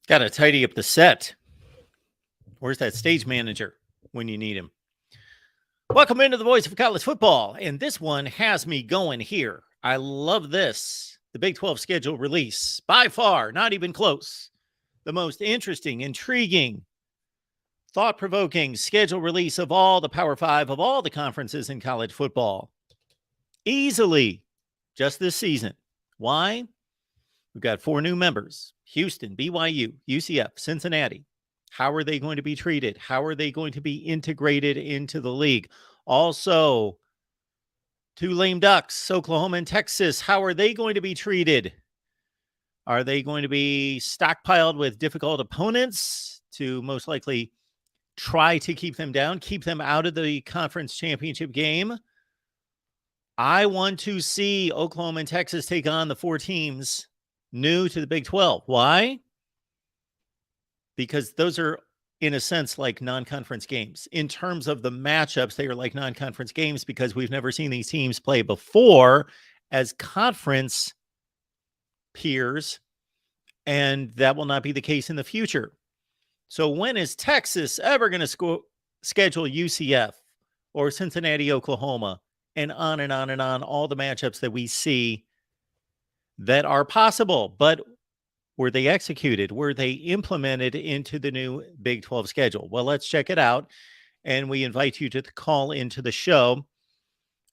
Got to tidy up the set. Where's that stage manager when you need him? Welcome into the Voice of College Football. And this one has me going here. I love this. The Big 12 schedule release. By far, not even close. The most interesting, intriguing, thought-provoking schedule release of all the Power Five of all the conferences in college football. Easily, just this season. Why? We've got 4 new members: Houston, BYU, UCF, Cincinnati. How are they going to be treated? How are they going to be integrated into the league? Also, 2 lame ducks, Oklahoma and Texas. How are they going to be treated? Are they going to be stockpiled with difficult opponents to most likely try to keep them down, keep them out of the conference championship game? I want to see Oklahoma and Texas take on the 4 teams new to the Big 12. Why? Because those are, in a sense, like non-conference games. In terms of the matchups, they are like non-conference games because we've never seen these teams play before as conference peers, and that will not be the case in the future. So when is Texas ever going to schedule UCF or Cincinnati, Oklahoma, and on and on and on, all the matchups that we see that are possible? But were they executed? Were they implemented into the new Big 12 schedule? Well, let's check it out. And we invite you to call into the show.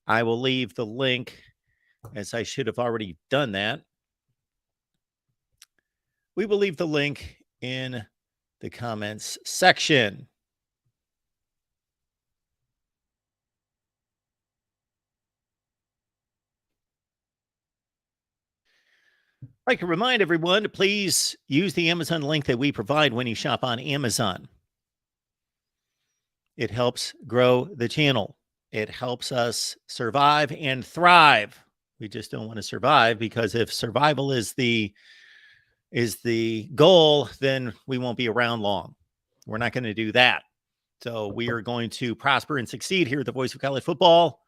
I will leave the link, as I should have already done that. We will leave the link in the comments section. I'd like to remind everyone to please use the Amazon link that we provide when you shop on Amazon. It helps grow the channel. It helps us survive and thrive. We just don't want to survive, because if survival is the goal, then we won't be around long. We're not going to do that. So we are going to prosper and succeed here at the Voice of College Football,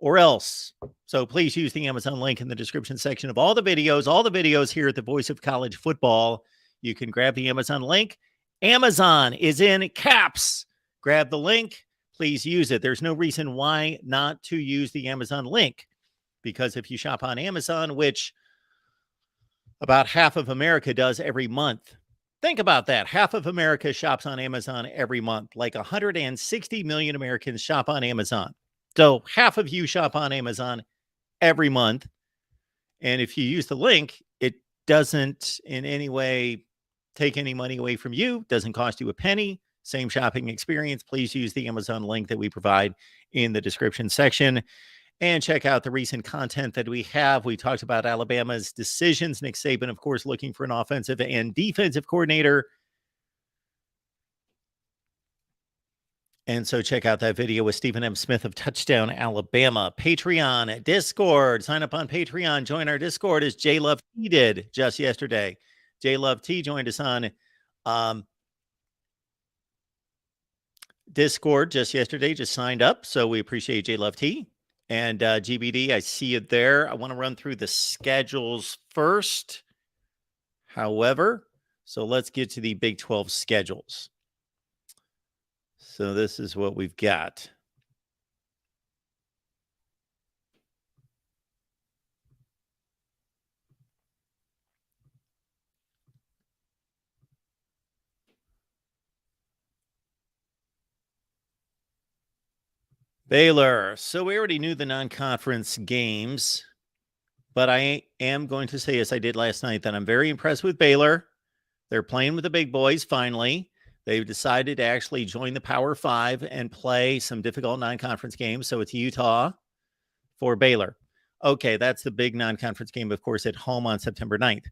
or else. So please use the Amazon link in the description section of all the videos here at the Voice of College Football. You can grab the Amazon link. Amazon is in caps. Grab the link. Please use it. There's no reason why not to use the Amazon link, because if you shop on Amazon, which about half of America does every month, think about that. Half of America shops on Amazon every month. Like 160 million Americans shop on Amazon. So half of you shop on Amazon every month. And if you use the link, it doesn't in any way take any money away from you. Doesn't cost you a penny. Same shopping experience. Please use the Amazon link that we provide in the description section. And check out the recent content that we have. We talked about Alabama's decisions. Nick Saban, of course, looking for an offensive and defensive coordinator. And so check out that video with Stephen M. Smith of Touchdown Alabama. Patreon, Discord. Sign up on Patreon. Join our Discord, as J Love T did just yesterday. J Love T joined us on Discord just yesterday. Just signed up. So we appreciate J Love T. And GBD, I see it there. I want to run through the schedules first. However, so let's get to the Big 12 schedules. So this is what we've got. Baylor. So we already knew the non-conference games, but I am going to say, as I did last night, that I'm very impressed with Baylor. They're playing with the big boys finally. They've decided to actually join the Power Five and play some difficult non-conference games. So it's Utah for Baylor. Okay, that's the big non-conference game, of course, at home on September 9th.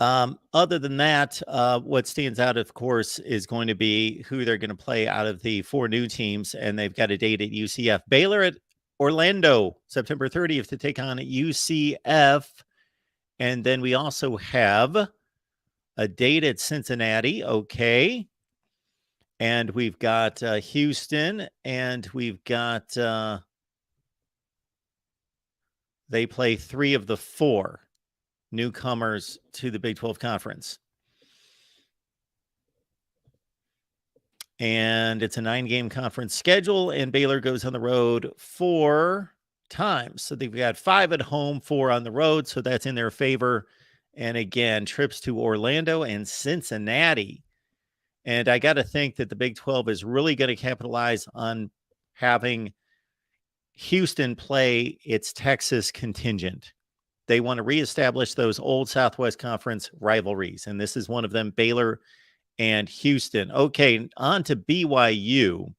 Other than that, what stands out, of course, is going to be who they're going to play out of the 4 new teams, and they've got a date at UCF. Baylor at Orlando, September 30th, to take on UCF. And then we also have a date at Cincinnati. Okay. And we've got Houston, and we've got, they play 3 of the 4 newcomers to the Big 12 Conference. And it's a 9-game conference schedule, and Baylor goes on the road 4 times. So they've got 5 at home, 4 on the road. So that's in their favor. And again, trips to Orlando and Cincinnati. And I got to think that the Big 12 is really going to capitalize on having Houston play its Texas contingent. They want to reestablish those old Southwest Conference rivalries. And this is one of them, Baylor and Houston. Okay, on to BYU.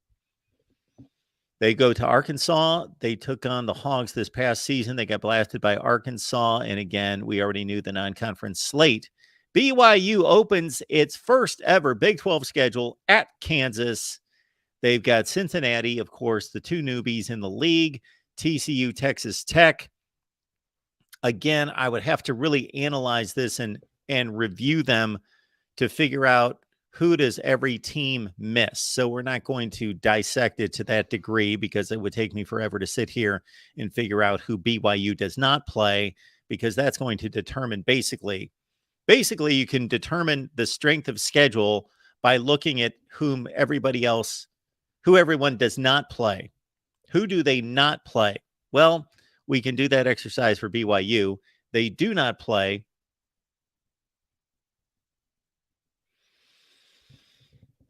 They go to Arkansas. They took on the Hogs this past season. They got blasted by Arkansas. And again, we already knew the non-conference slate. BYU opens its first ever Big 12 schedule at Kansas. They've got Cincinnati, of course, the 2 newbies in the league, TCU, Texas Tech. Again, I would have to really analyze this and review them to figure out who does every team miss. So we're not going to dissect it to that degree because it would take me forever to sit here and figure out who BYU does not play, because that's going to determine basically you can determine the strength of schedule by looking at who everyone does not play. Who do they not play? Well, we can do that exercise for BYU. They do not play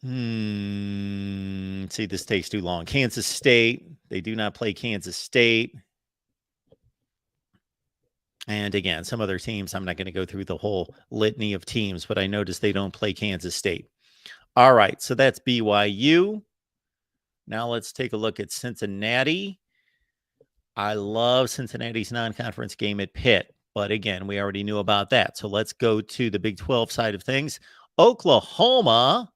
see, this takes too long. Kansas State. They do not play Kansas State. And again, some other teams, I'm not going to go through the whole litany of teams, but I noticed they don't play Kansas State. All right, so that's BYU. Now let's take a look at Cincinnati. I love Cincinnati's non-conference game at Pitt, but again, we already knew about that. So let's go to the Big 12 side of things. Oklahoma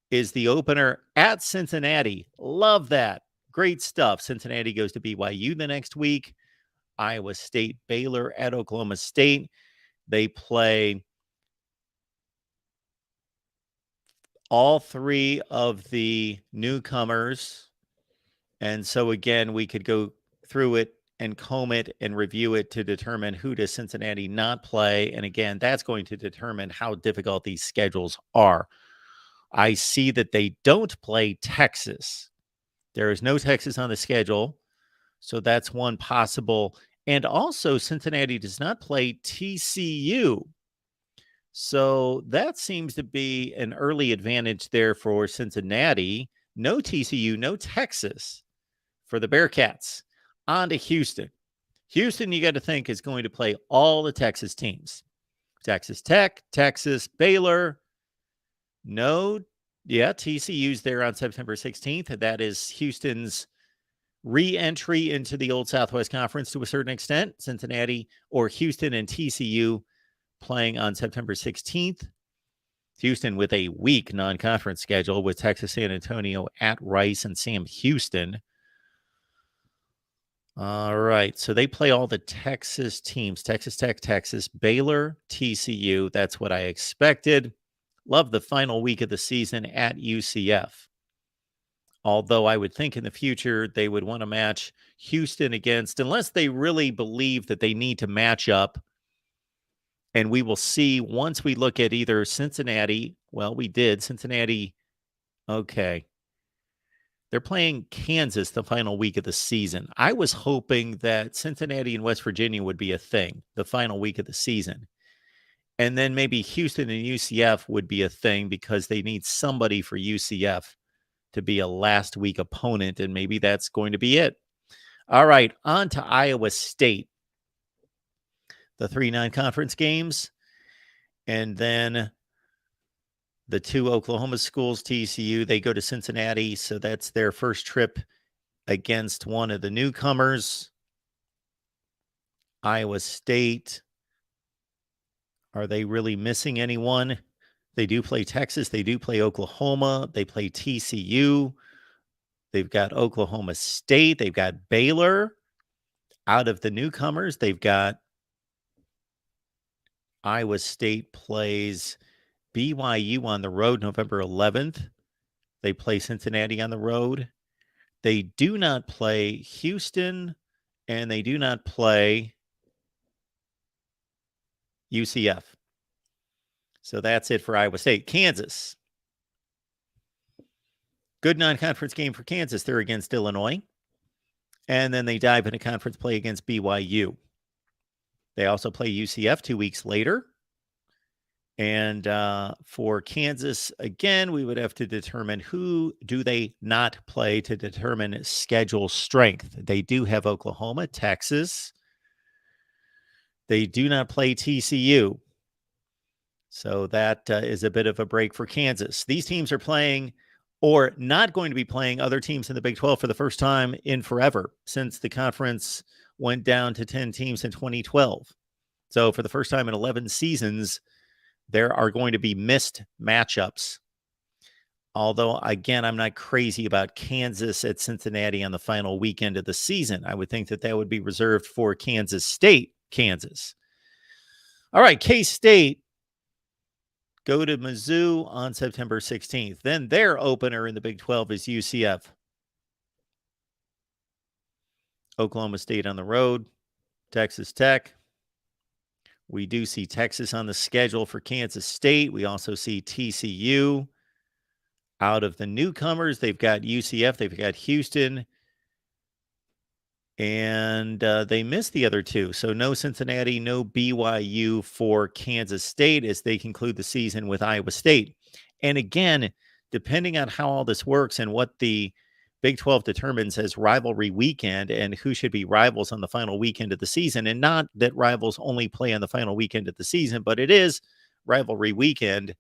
is the opener at Cincinnati. Love that. Great stuff. Cincinnati goes to BYU the next week. Iowa State, Baylor at Oklahoma State. They play all 3 of the newcomers. And so again, we could go through it and comb it and review it to determine who does Cincinnati not play. And again, that's going to determine how difficult these schedules are. I see that they don't play Texas. There is no Texas on the schedule. So that's one possible. And also, Cincinnati does not play TCU. So that seems to be an early advantage there for Cincinnati. No TCU, no Texas for the Bearcats. On to Houston. Houston, you got to think, is going to play all the Texas teams. Texas Tech, Texas, Baylor. TCU's there on September 16th. That is Houston's re-entry into the old Southwest Conference to a certain extent. Cincinnati or Houston and TCU playing on September 16th. Houston with a weak non-conference schedule with Texas San Antonio at Rice and Sam Houston. All right, so they play all the Texas teams. Texas Tech, Texas, Baylor, TCU. That's what I expected. Love the final week of the season at UCF. Although I would think in the future they would want to match Houston against, unless they really believe that they need to match up. And we will see once we look at either Cincinnati. Well, we did. Cincinnati. Okay. They're playing Kansas the final week of the season. I was hoping that Cincinnati and West Virginia would be a thing the final week of the season. And then maybe Houston and UCF would be a thing because they need somebody for UCF to be a last week opponent, and maybe that's going to be it. All right, on to Iowa State. The 3 non-conference games, and then the 2 Oklahoma schools, TCU, they go to Cincinnati, so that's their first trip against one of the newcomers. Iowa State, are they really missing anyone? They do play Texas. They do play Oklahoma. They play TCU. They've got Oklahoma State. They've got Baylor. Out of the newcomers, they've got Iowa State plays BYU on the road November 11th. They play Cincinnati on the road. They do not play Houston, and they do not play UCF. So that's it for Iowa State. Kansas. Good non-conference game for Kansas. They're against Illinois. And then they dive into conference play against BYU. They also play UCF 2 weeks later. And for Kansas, again, we would have to determine who do they not play to determine schedule strength. They do have Oklahoma, Texas. They do not play TCU. So that is a bit of a break for Kansas. These teams are playing or not going to be playing other teams in the Big 12 for the first time in forever since the conference went down to 10 teams in 2012. So for the first time in 11 seasons, there are going to be missed matchups. Although, again, I'm not crazy about Kansas at Cincinnati on the final weekend of the season. I would think that that would be reserved for Kansas State, Kansas. All right, K-State go to Mizzou on September 16th. Then their opener in the Big 12 is UCF. Oklahoma State on the road, Texas Tech. We do see Texas on the schedule for Kansas State. We also see TCU. Out of the newcomers, they've got UCF, they've got Houston, and they missed the other two. So no Cincinnati, no BYU for Kansas State as they conclude the season with Iowa State. And again, depending on how all this works and what the Big 12 determines as rivalry weekend and who should be rivals on the final weekend of the season, and not that rivals only play on the final weekend of the season, but it is rivalry weekend.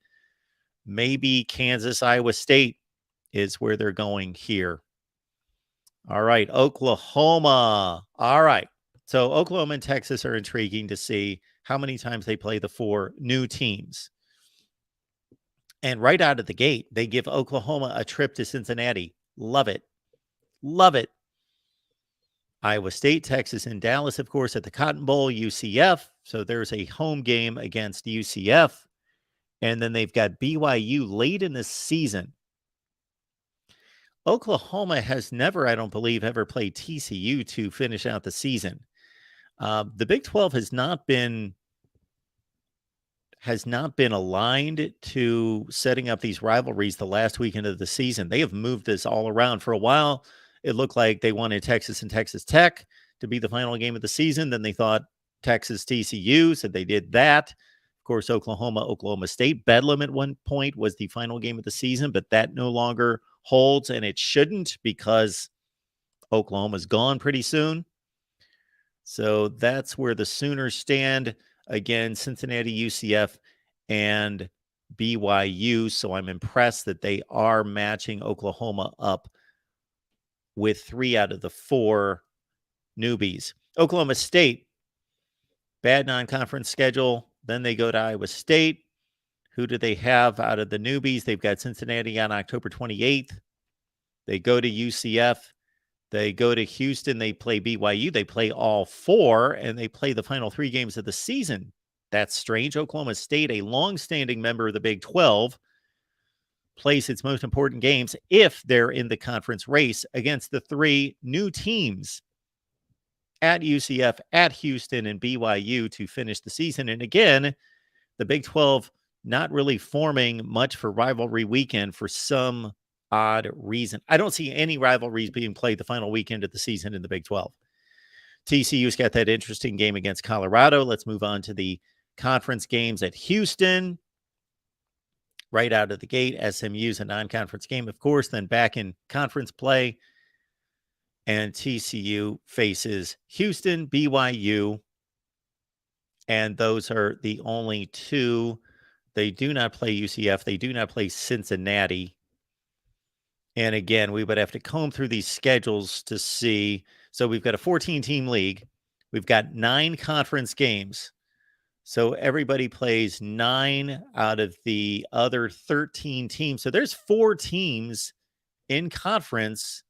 Maybe Kansas, Iowa State is where they're going here. All right, Oklahoma. All right. So Oklahoma and Texas are intriguing to see how many times they play the four new teams. And right out of the gate, they give Oklahoma a trip to Cincinnati. Love it. Love it. Iowa State, Texas, and Dallas, of course, at the Cotton Bowl, UCF. So there's a home game against UCF. And then they've got BYU late in the season. Oklahoma has never, I don't believe, ever played TCU to finish out the season. The Big 12 has not been aligned to setting up these rivalries the last weekend of the season. They have moved this all around. For a while, it looked like they wanted Texas and Texas Tech to be the final game of the season. Then they thought Texas TCU, so they did that. Of course, Oklahoma State. Bedlam at one point was the final game of the season, but that no longer holds, and it shouldn't because Oklahoma's gone pretty soon. So that's where the Sooners stand. Again, Cincinnati, UCF, and BYU. So I'm impressed that they are matching Oklahoma up with 3 out of the 4 newbies. Oklahoma State, bad non-conference schedule. Then they go to Iowa State. Who do they have out of the newbies? They've got Cincinnati on October 28th. They go to UCF. They go to Houston. They play BYU. They play all 4, and they play the final 3 games of the season. That's strange. Oklahoma State, a longstanding member of the Big 12, plays its most important games if they're in the conference race against the 3 new teams at UCF, at Houston, and BYU to finish the season. And again, the Big 12 not really forming much for rivalry weekend for some odd reason. I don't see any rivalries being played the final weekend of the season in the Big 12. TCU's got that interesting game against Colorado. Let's move on to the conference games at Houston. Right out of the gate, SMU's a non-conference game, of course, then back in conference play. And TCU faces Houston, BYU, and those are the only 2. They do not play UCF. They do not play Cincinnati. And again, we would have to comb through these schedules to see. So we've got a 14-team league. We've got 9 conference games. So everybody plays 9 out of the other 13 teams. So there's 4 teams in conference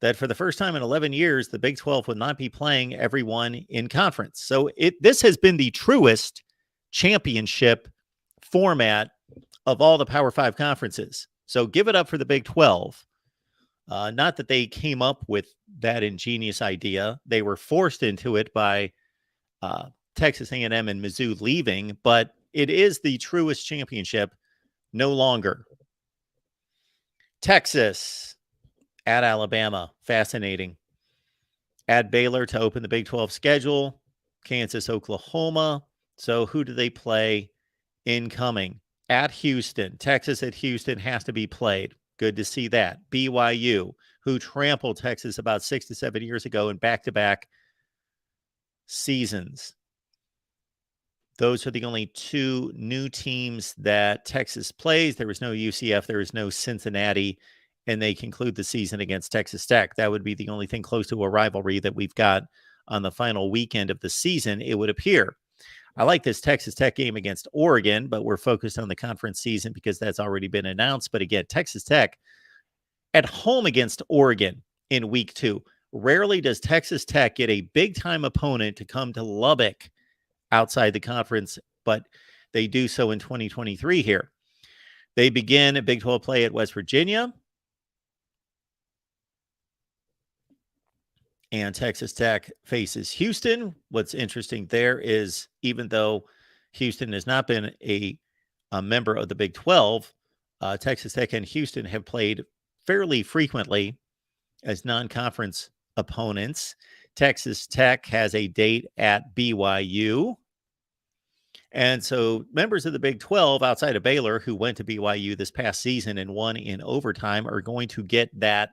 that for the first time in 11 years, the Big 12 would not be playing everyone in conference. So this has been the truest championship format of all the Power 5 conferences. So give it up for the Big 12. Not that they came up with that ingenious idea. They were forced into it by Texas A&M and Mizzou leaving, but it is the truest championship no longer. Texas at Alabama. Fascinating. At Baylor to open the Big 12 schedule. Kansas, Oklahoma. So who do they play incoming? At Houston. Texas at Houston has to be played. Good to see that. BYU, who trampled Texas about 6 to 7 years ago in back-to-back seasons. Those are the only two new teams that Texas plays. There was no UCF. There was no Cincinnati. And they conclude the season against Texas Tech. That would be the only thing close to a rivalry that we've got on the final weekend of the season, it would appear. I like this Texas Tech game against Oregon, but we're focused on the conference season because that's already been announced. But again, Texas Tech at home against Oregon in week 2. Rarely does Texas Tech get a big-time opponent to come to Lubbock outside the conference, but they do so in 2023 here. They begin a Big 12 play at West Virginia. And Texas Tech faces Houston. What's interesting there is even though Houston has not been a member of the Big 12, Texas Tech and Houston have played fairly frequently as non-conference opponents. Texas Tech has a date at BYU. And so members of the Big 12 outside of Baylor who went to BYU this past season and won in overtime are going to get that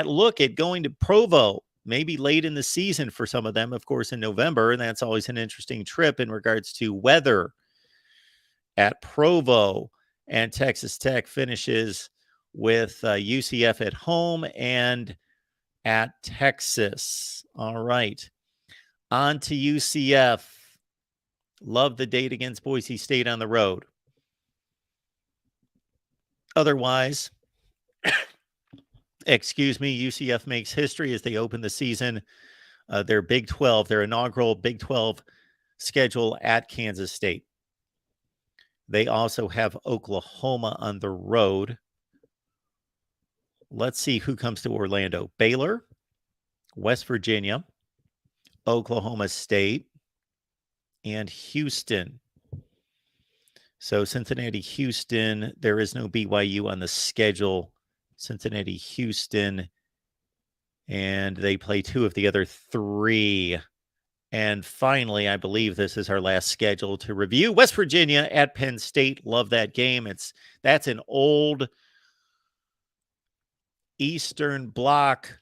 look at going to Provo, maybe late in the season for some of them, of course, in November. And that's always an interesting trip in regards to weather at Provo. And Texas Tech finishes with UCF at home and at Texas. All right. On to UCF. Love the date against Boise State on the road. Otherwise, UCF makes history as they open the season. Their Big 12, their inaugural Big 12 schedule at Kansas State. They also have Oklahoma on the road. Let's see who comes to Orlando. Baylor, West Virginia, Oklahoma State, and Houston. So Cincinnati, Houston, there is no BYU on the schedule. Cincinnati, Houston, and they play 2 of the other 3. And finally, I believe this is our last schedule to review. West Virginia at Penn State. Love that game. That's an old Eastern Bloc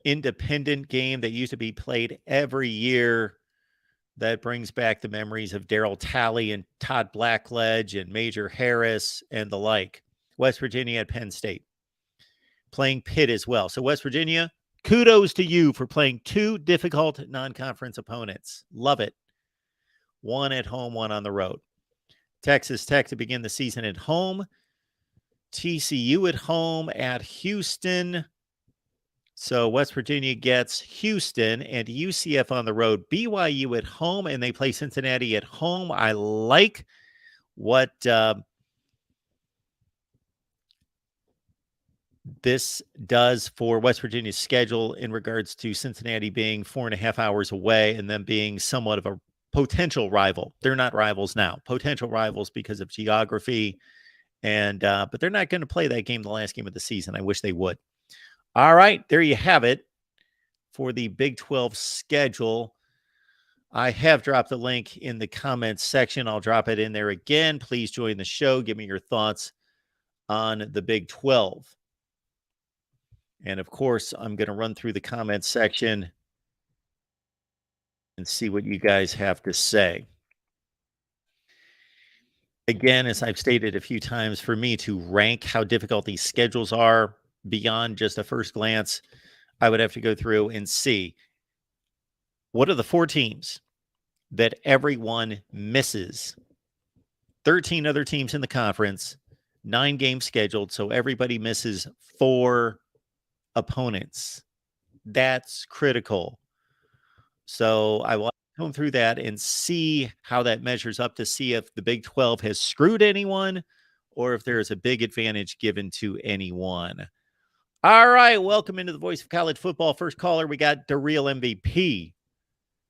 independent game that used to be played every year. That brings back the memories of Darryl Talley and Todd Blackledge and Major Harris and the like. West Virginia at Penn State. Playing Pitt as well. So West Virginia, kudos to you for playing 2 difficult non-conference opponents. Love it. 1 at home, 1 on the road. Texas Tech to begin the season at home. TCU at home at Houston. So West Virginia gets Houston and UCF on the road. BYU at home, and they play Cincinnati at home. I like what this does for West Virginia's schedule in regards to Cincinnati being 4.5 hours away and them being somewhat of a potential rival. They're not rivals now. Potential rivals because of geography. And but they're not going to play that game the last game of the season. I wish they would. All right, there you have it for the Big 12 schedule. I have dropped the link in the comments section. I'll drop it in there again. Please join the show. Give me your thoughts on the Big 12. And of course, I'm going to run through the comments section and see what you guys have to say. Again, as I've stated a few times, for me to rank how difficult these schedules are beyond just a first glance, I would have to go through and see what are the 4 teams that everyone misses. 13 other teams in the conference, 9 games scheduled, so everybody misses 4 opponents. That's critical. So I will go through that and see how that measures up to see if the Big 12 has screwed anyone or if there is a big advantage given to anyone. All right, welcome into the Voice of College Football. First caller, we got the real MVP.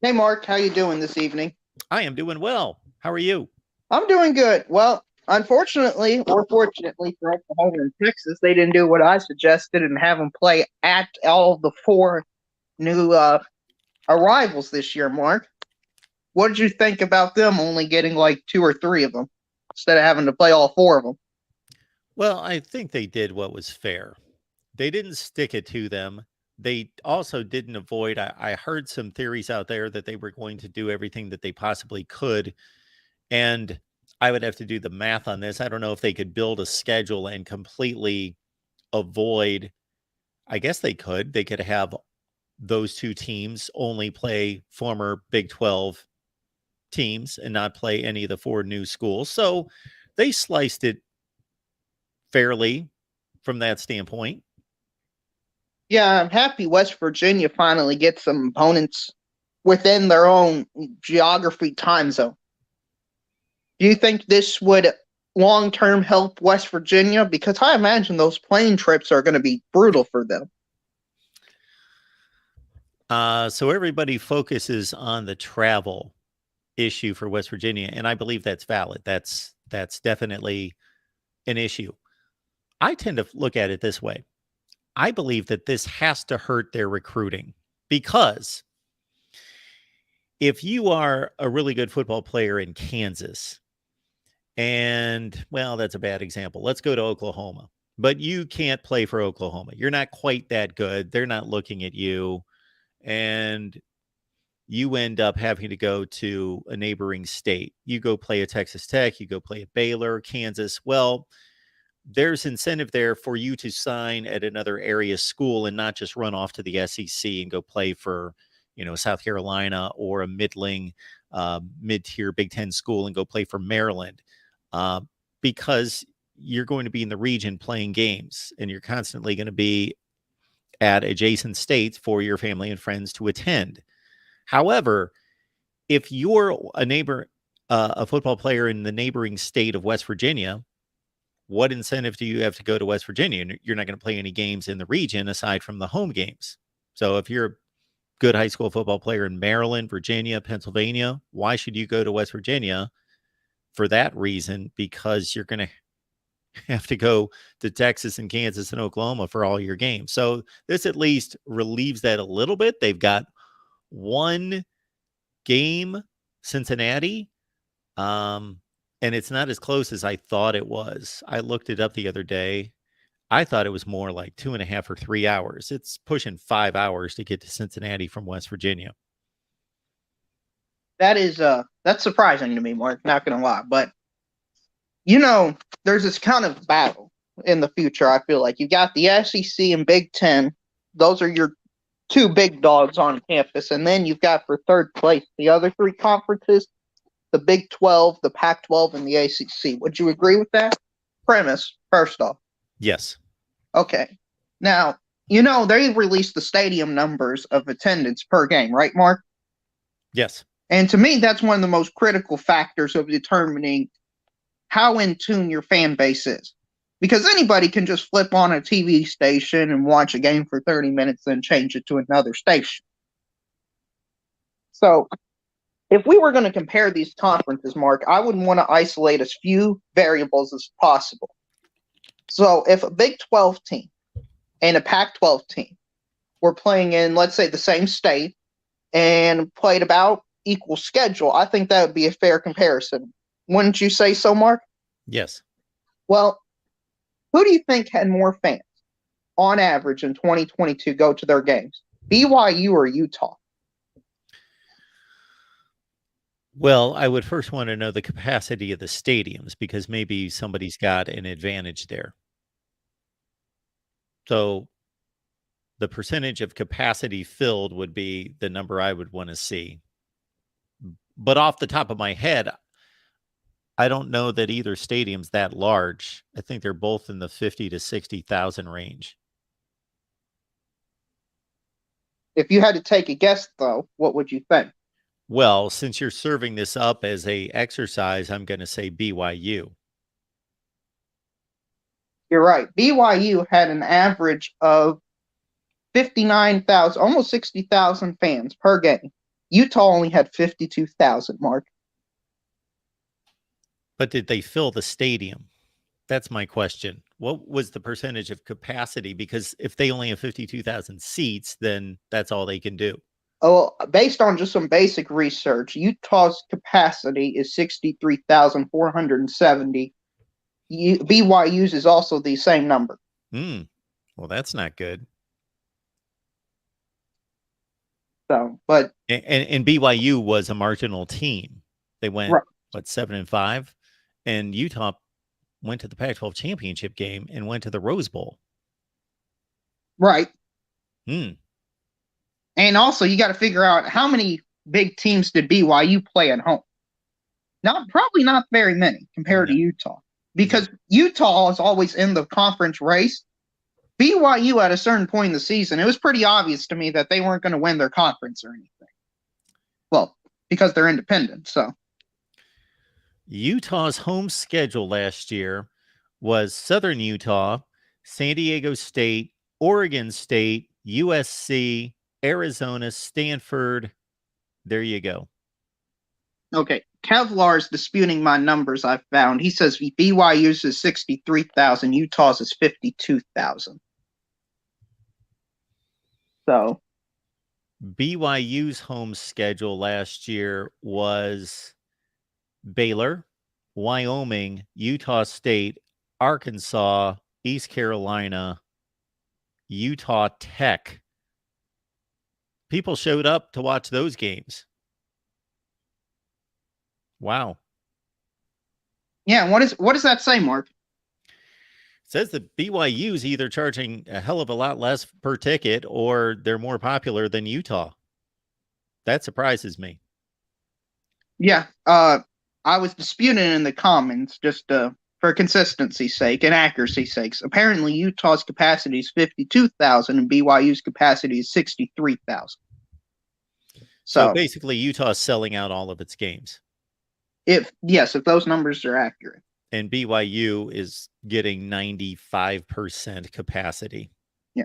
Hey, Mark, how you doing this evening? I am doing well. How are you? I'm doing good. Well, unfortunately, or fortunately for Oklahoma and Texas, they didn't do what I suggested and have them play at all the four new arrivals this year, Mark. What did you think about them only getting like two or three of them instead of having to play all four of them? Well, I think they did what was fair. They didn't stick it to them. They also didn't avoid. I heard some theories out there that they were going to do everything that they possibly could. And I would have to do the math on this. I don't know if they could build a schedule and completely avoid. I guess they could. They could have those two teams only play former Big 12 teams and not play any of the four new schools. So they sliced it fairly from that standpoint. Yeah, I'm happy West Virginia finally gets some opponents within their own geography time zone. Do you think this would long term help West Virginia? Because I imagine those plane trips are going to be brutal for them. So everybody focuses on the travel issue for West Virginia, and I believe that's valid. That's definitely an issue. I tend to look at it this way. I believe that this has to hurt their recruiting because if you are a really good football player in Kansas, and well, that's a bad example. Let's go to Oklahoma, but you can't play for Oklahoma. You're not quite that good. They're not looking at you. And you end up having to go to a neighboring state. You go play at Texas Tech, you go play at Baylor, Kansas. Well, there's incentive there for you to sign at another area school and not just run off to the SEC and go play for, South Carolina or a middling, mid-tier Big Ten school and go play for Maryland, because you're going to be in the region playing games and you're constantly going to be at adjacent states for your family and friends to attend. However, if you're a football player in the neighboring state of West Virginia, what incentive do you have to go to West Virginia? You're not going to play any games in the region aside from the home games. So if you're a good high school football player in Maryland, Virginia, Pennsylvania, why should you go to West Virginia for that reason? Because you're going to have to go to Texas and Kansas and Oklahoma for all your games. So this at least relieves that a little bit. They've got one game, Cincinnati, and it's not as close as I thought it was. I looked it up the other day. I thought it was more like 2.5 or 3 hours. It's pushing 5 hours to get to Cincinnati from West Virginia. That's surprising to me, Mark, not gonna lie. But there's this kind of battle in the future. I feel like you got the SEC and Big Ten. Those are your two big dogs on campus. And then you've got for third place the other three conferences, the Big 12, the Pac 12, and the ACC. Would you agree with that premise, first off? Yes. Okay. Now, they released the stadium numbers of attendance per game, right, Mark? Yes. And to me, that's one of the most critical factors of determining how in tune your fan base is. Because anybody can just flip on a TV station and watch a game for 30 minutes, then change it to another station. So if we were going to compare these conferences, Mark, I would want to isolate as few variables as possible. So if a Big 12 team and a Pac 12 team were playing in, let's say, the same state and played about equal schedule, I think that would be a fair comparison. Wouldn't you say so, Mark? Yes. Well, who do you think had more fans on average in 2022 go to their games? BYU or Utah? Well, I would first want to know the capacity of the stadiums because maybe somebody's got an advantage there. So the percentage of capacity filled would be the number I would want to see. But off the top of my head, I don't know that either stadium's that large. I think they're both in the 50 to 60,000 range. If you had to take a guess, though, what would you think? Well, since you're serving this up as a exercise, I'm going to say BYU. You're right. BYU had an average of 59,000, almost 60,000 fans per game. Utah only had 52,000, Mark. But did they fill the stadium? That's my question. What was the percentage of capacity? Because if they only have 52,000 seats, then that's all they can do. Oh, based on just some basic research, Utah's capacity is 63,470. BYU's is also the same number. Well, that's not good. So, but and BYU was a marginal team. They went right. 7-5, and Utah went to the Pac-12 championship game and went to the Rose Bowl. Right. Hmm. And also, you got to figure out how many big teams did BYU play at home. Probably not very many compared to Utah, because Utah is always in the conference race. BYU at a certain point in the season, it was pretty obvious to me that they weren't going to win their conference or anything. Well, because they're independent. So Utah's home schedule last year was Southern Utah, San Diego State, Oregon State, USC, Arizona, Stanford. There you go. Okay. Kevlar's disputing my numbers I found. He says BYU's is 63,000, Utah's is 52,000. So BYU's home schedule last year was Baylor, Wyoming, Utah State, Arkansas, East Carolina, Utah Tech. People showed up to watch those games. Wow. Yeah, what does that say, Mark? It says that BYU is either charging a hell of a lot less per ticket or they're more popular than Utah. That surprises me. Yeah, I was disputing in the comments just for consistency's sake and accuracy's sakes. Apparently, Utah's capacity is 52,000 and BYU's capacity is 63,000. So basically, Utah is selling out all of its games. If those numbers are accurate. And BYU is getting 95% capacity. Yeah.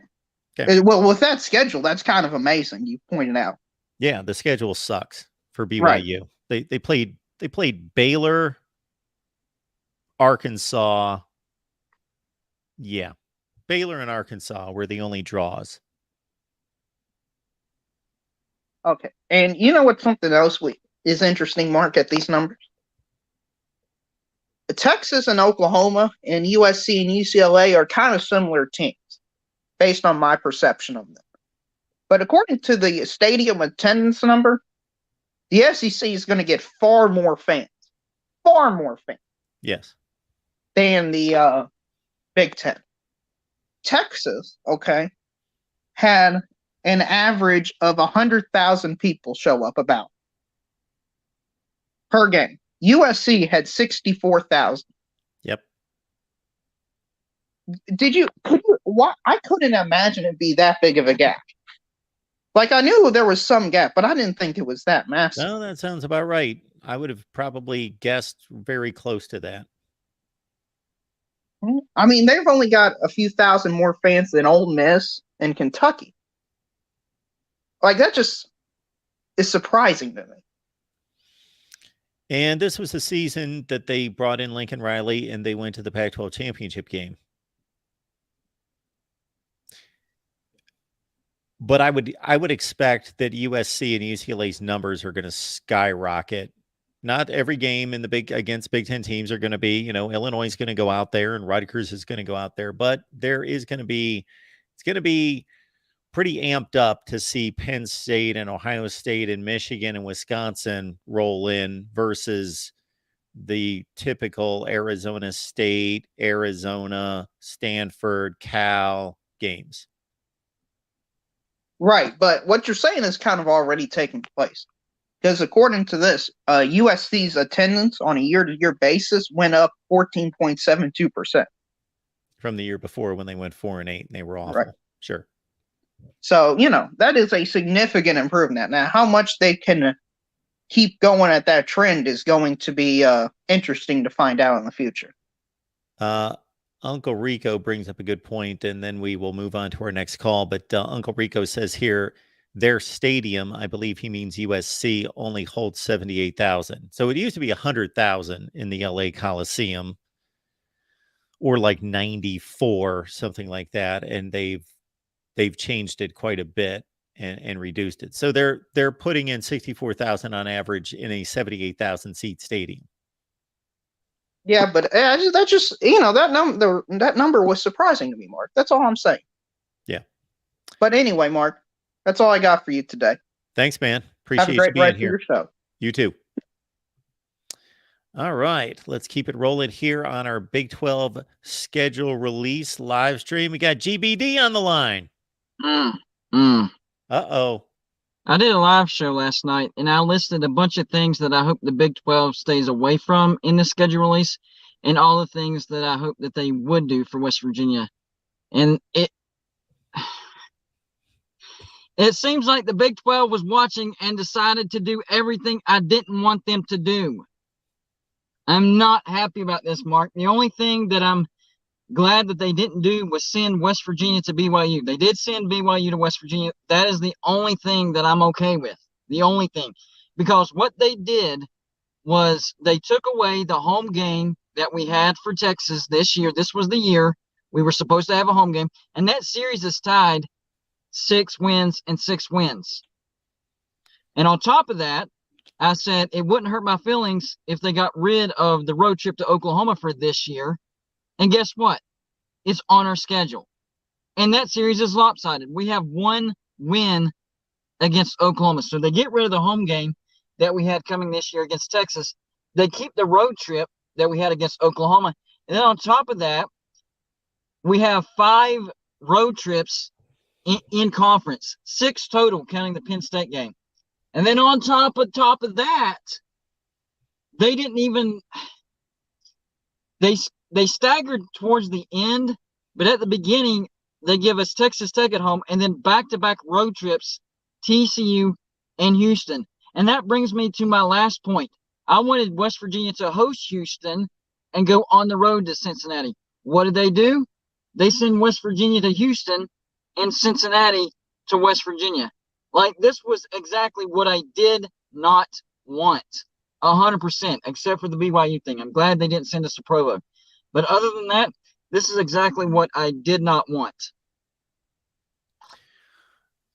Okay. Well, with that schedule, that's kind of amazing. You pointed out. Yeah, the schedule sucks for BYU. Right. They played Baylor, Arkansas. Yeah, Baylor and Arkansas were the only draws. Okay, and you know what? Something else is interesting, Mark, at these numbers. Texas and Oklahoma and USC and UCLA are kind of similar teams, based on my perception of them. But according to the stadium attendance number, the SEC is going to get far more fans. Yes. Than the Big Ten. Texas, okay, had an average of 100,000 people show up about per game. USC had 64,000. Yep. I couldn't imagine it be that big of a gap. Like, I knew there was some gap, but I didn't think it was that massive. No, that sounds about right. I would have probably guessed very close to that. I mean, they've only got a few thousand more fans than Ole Miss and Kentucky. Like, that just is surprising to me. And this was the season that they brought in Lincoln Riley and they went to the Pac-12 championship game. But I would expect that USC and UCLA's numbers are going to skyrocket. Not every game in against Big Ten teams are going to be, Illinois is going to go out there and Rutgers is going to go out there, but it's going to be pretty amped up to see Penn State and Ohio State and Michigan and Wisconsin roll in versus the typical Arizona State, Arizona, Stanford, Cal games. Right, but what you're saying is kind of already taking place. Because according to this, USC's attendance on a year-to-year basis went up 14.72%. From the year before when they went 4-8 and they were awful. Right. Sure. So, that is a significant improvement. Now, how much they can keep going at that trend is going to be interesting to find out in the future. Uncle Rico brings up a good point, and then we will move on to our next call. But Uncle Rico says here, their stadium, I believe he means USC, only holds 78,000. So it used to be 100,000 in the LA Coliseum, or like 94, something like that, and they've changed it quite a bit and reduced it. So they're putting in 64,000 on average in a 78,000 seat stadium. Yeah, but that just that number was surprising to me, Mark. That's all I'm saying. Yeah. But anyway, Mark, that's all I got for you today. Thanks, man. Have a Appreciate great you being rest of here. your show. You too. All right, let's keep it rolling here on our Big 12 schedule release live stream. We got GBD on the line. Uh-oh. I did a live show last night, and I listed a bunch of things that I hope the Big 12 stays away from in the schedule release, and all the things that I hope that they would do for West Virginia. And it seems like the Big 12 was watching and decided to do everything I didn't want them to do. I'm not happy about this, Mark. The only thing that I'm glad that they didn't do was send West Virginia to BYU. They did send BYU to West Virginia. That is the only thing that I'm okay with. The only thing. Because what they did was they took away the home game that we had for Texas this year. This was the year we were supposed to have a home game. And that series is tied 6 wins and 6 wins. And on top of that, I said it wouldn't hurt my feelings if they got rid of the road trip to Oklahoma for this year. And guess what? It's on our schedule. And that series is lopsided. We have 1 win against Oklahoma. So they get rid of the home game that we had coming this year against Texas. They keep the road trip that we had against Oklahoma. And then on top of that, we have 5 road trips in conference, 6 total, counting the Penn State game. And then on top of that, they didn't even they staggered towards the end, but at the beginning they give us Texas Tech at home and then back-to-back road trips, TCU and Houston. And that brings me to my last point. I wanted West Virginia to host Houston and go on the road to Cincinnati. What did they do? They send West Virginia to Houston and Cincinnati to West Virginia. Like, this was exactly what I did not want, 100%, except for the BYU thing. I'm glad they didn't send us to Provo. But other than that, this is exactly what I did not want.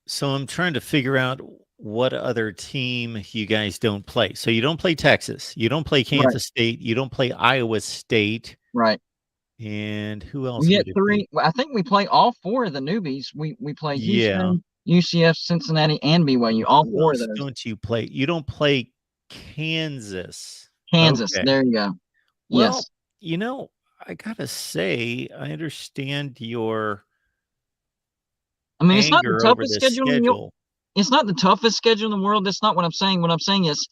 So I'm trying to figure out what other team you guys don't play. So you don't play Texas. You don't play Kansas State. You don't play Iowa State. Right. And who else? We get 3. I think we play all 4 of the newbies. We play Houston, UCF, Cincinnati, and BYU. All 4 of those. Don't you play? You don't play Kansas. Kansas. Okay. There you go. Well, yes. I gotta say, I understand your. I mean, it's not the toughest schedule. It's not the toughest schedule in the world. That's not what I'm saying. What I'm saying is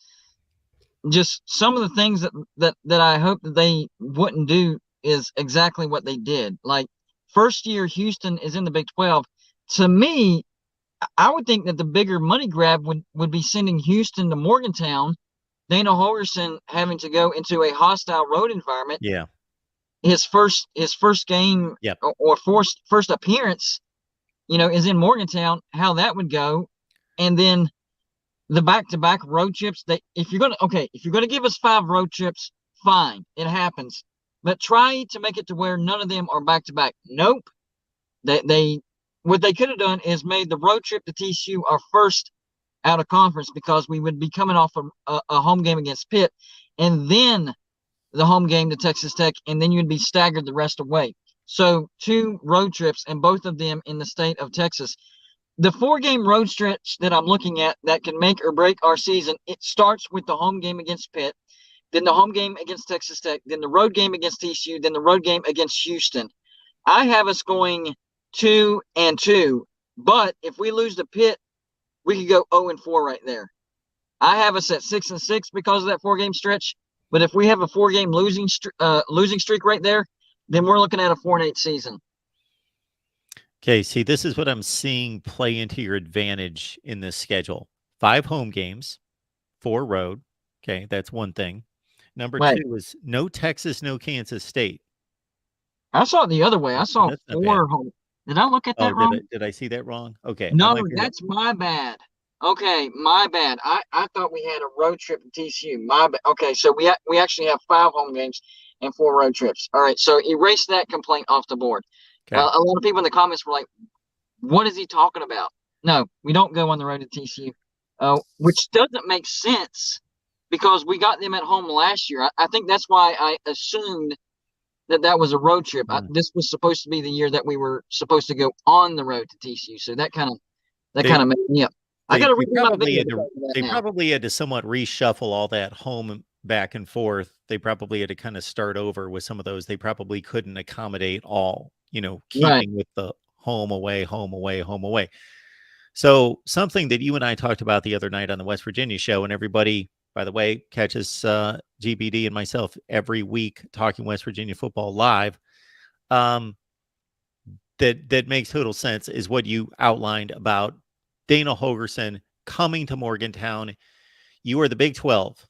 just some of the things that I hope that they wouldn't do is exactly what they did. Like, first year Houston is in the Big 12. To me, I would think that the bigger money grab would be sending Houston to Morgantown, Dana Holgorsen having to go into a hostile road environment. Yeah. His first game or first appearance, is in Morgantown, how that would go. And then the back-to-back road trips, if you're gonna give us 5 road trips, fine, it happens. But try to make it to where none of them are back-to-back. Nope. What they could have done is made the road trip to TCU our first out of conference, because we would be coming off a home game against Pitt, and then the home game to Texas Tech, and then you'd be staggered the rest away. So 2 road trips, and both of them in the state of Texas. The 4-game road stretch that I'm looking at that can make or break our season, it starts with the home game against Pitt, then the home game against Texas Tech, then the road game against TCU, then the road game against Houston. I have us going 2-2, but if we lose to Pitt, we could go 0-4 right there. I have us at 6-6 because of that 4-game stretch, but if we have a 4-game losing streak right there, then we're looking at a 4-8 season. Okay, see, this is what I'm seeing play into your advantage in this schedule. 5 home games, 4 road. Okay, that's one thing. Number 2 is no Texas, no Kansas State. I saw it the other way. I saw 4 home. Did I look at that Oh, wrong? did I see that wrong? Okay, I No, might be wrong. that's my bad. Okay, my bad. I thought we had a road trip to TCU. My bad. Okay, so we actually have 5 home games and 4 road trips. All right, so erase that complaint off the board. Okay. A lot of people in the comments were like, "What is he talking about?" No, we don't go on the road to TCU, which doesn't make sense because we got them at home last year. I think that's why I assumed that was a road trip. Mm. This was supposed to be the year that we were supposed to go on the road to TCU. So that kind of They messed me up. I got to they redo my probably video had to because of that they now. probably had to somewhat reshuffle all that home back and forth. They probably had to kind of start over with some of those. They probably couldn't accommodate all, Right. keeping with the home away, home away, home away. So something that you and I talked about the other night on the West Virginia show, and everybody, by the way, catches GBD and myself every week talking West Virginia football live. That makes total sense is what you outlined about Dana Holgerson coming to Morgantown. You are the Big 12.